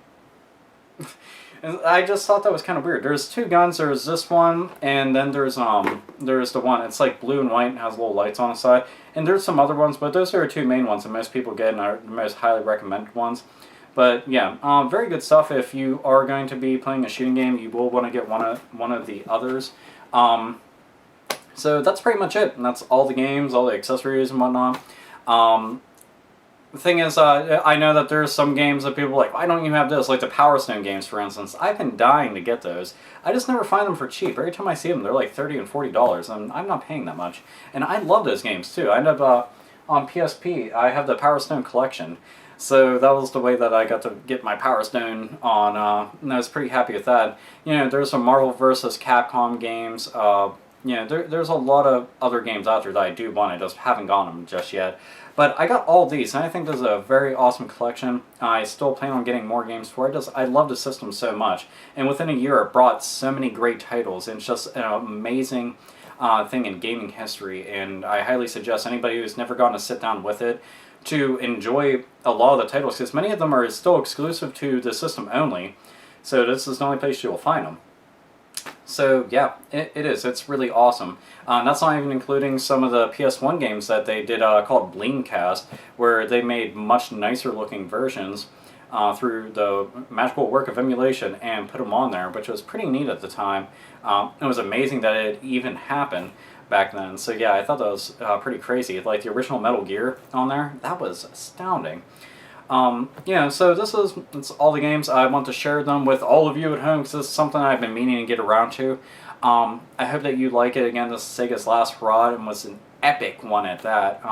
I just thought that was kind of weird. There's two guns. There's this one, and then there's the one. It's like blue and white and has little lights on the side. And there's some other ones, but those are the two main ones that most people get and are the most highly recommended ones. But yeah, very good stuff. If you are going to be playing a shooting game, you will want to get one of the others. So that's pretty much it. And that's all the games, all the accessories and whatnot. The thing is, I know that there's some games that people are like, why don't you have this? Like the Power Stone games, for instance. I've been dying to get those. I just never find them for cheap. Every time I see them, they're like $30 and $40, and I'm not paying that much. And I love those games, too. I end up, on PSP, I have the Power Stone Collection. So that was the way that I got to get my Power Stone on, and I was pretty happy with that. You know, there's some Marvel vs. Capcom games. You know, there's a lot of other games out there that I do want. I just haven't gotten them just yet. But I got all these, and I think this is a very awesome collection. I still plan on getting more games for it. I love the system so much. And within a year, it brought so many great titles. And it's just an amazing thing in gaming history. And I highly suggest anybody who's never gotten to sit down with it to enjoy a lot of the titles, because many of them are still exclusive to the system only. So this is the only place you will find them. So yeah, it is. It's really awesome. That's not even including some of the PS1 games that they did called Bleamcast, where they made much nicer looking versions through the magical work of emulation and put them on there, which was pretty neat at the time. It was amazing that it even happened back then. So yeah, I thought that was pretty crazy. Like the original Metal Gear on there, that was astounding. Yeah, so it's all the games. I want to share them with all of you at home because this is something I've been meaning to get around to. I hope that you like it. Again, this is Sega's last rod and was an epic one at that.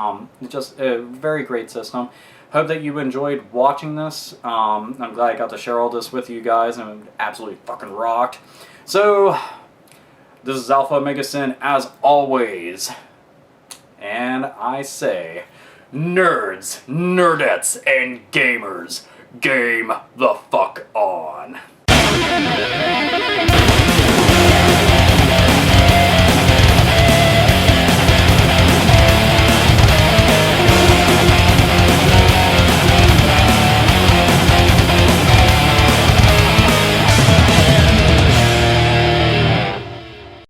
Just a very great system. Hope that you enjoyed watching this. I'm glad I got to share all this with you guys, and it absolutely fucking rocked. So, this is AlphaOmegaSin as always. And I say, nerds, nerdettes, and gamers, game the fuck on.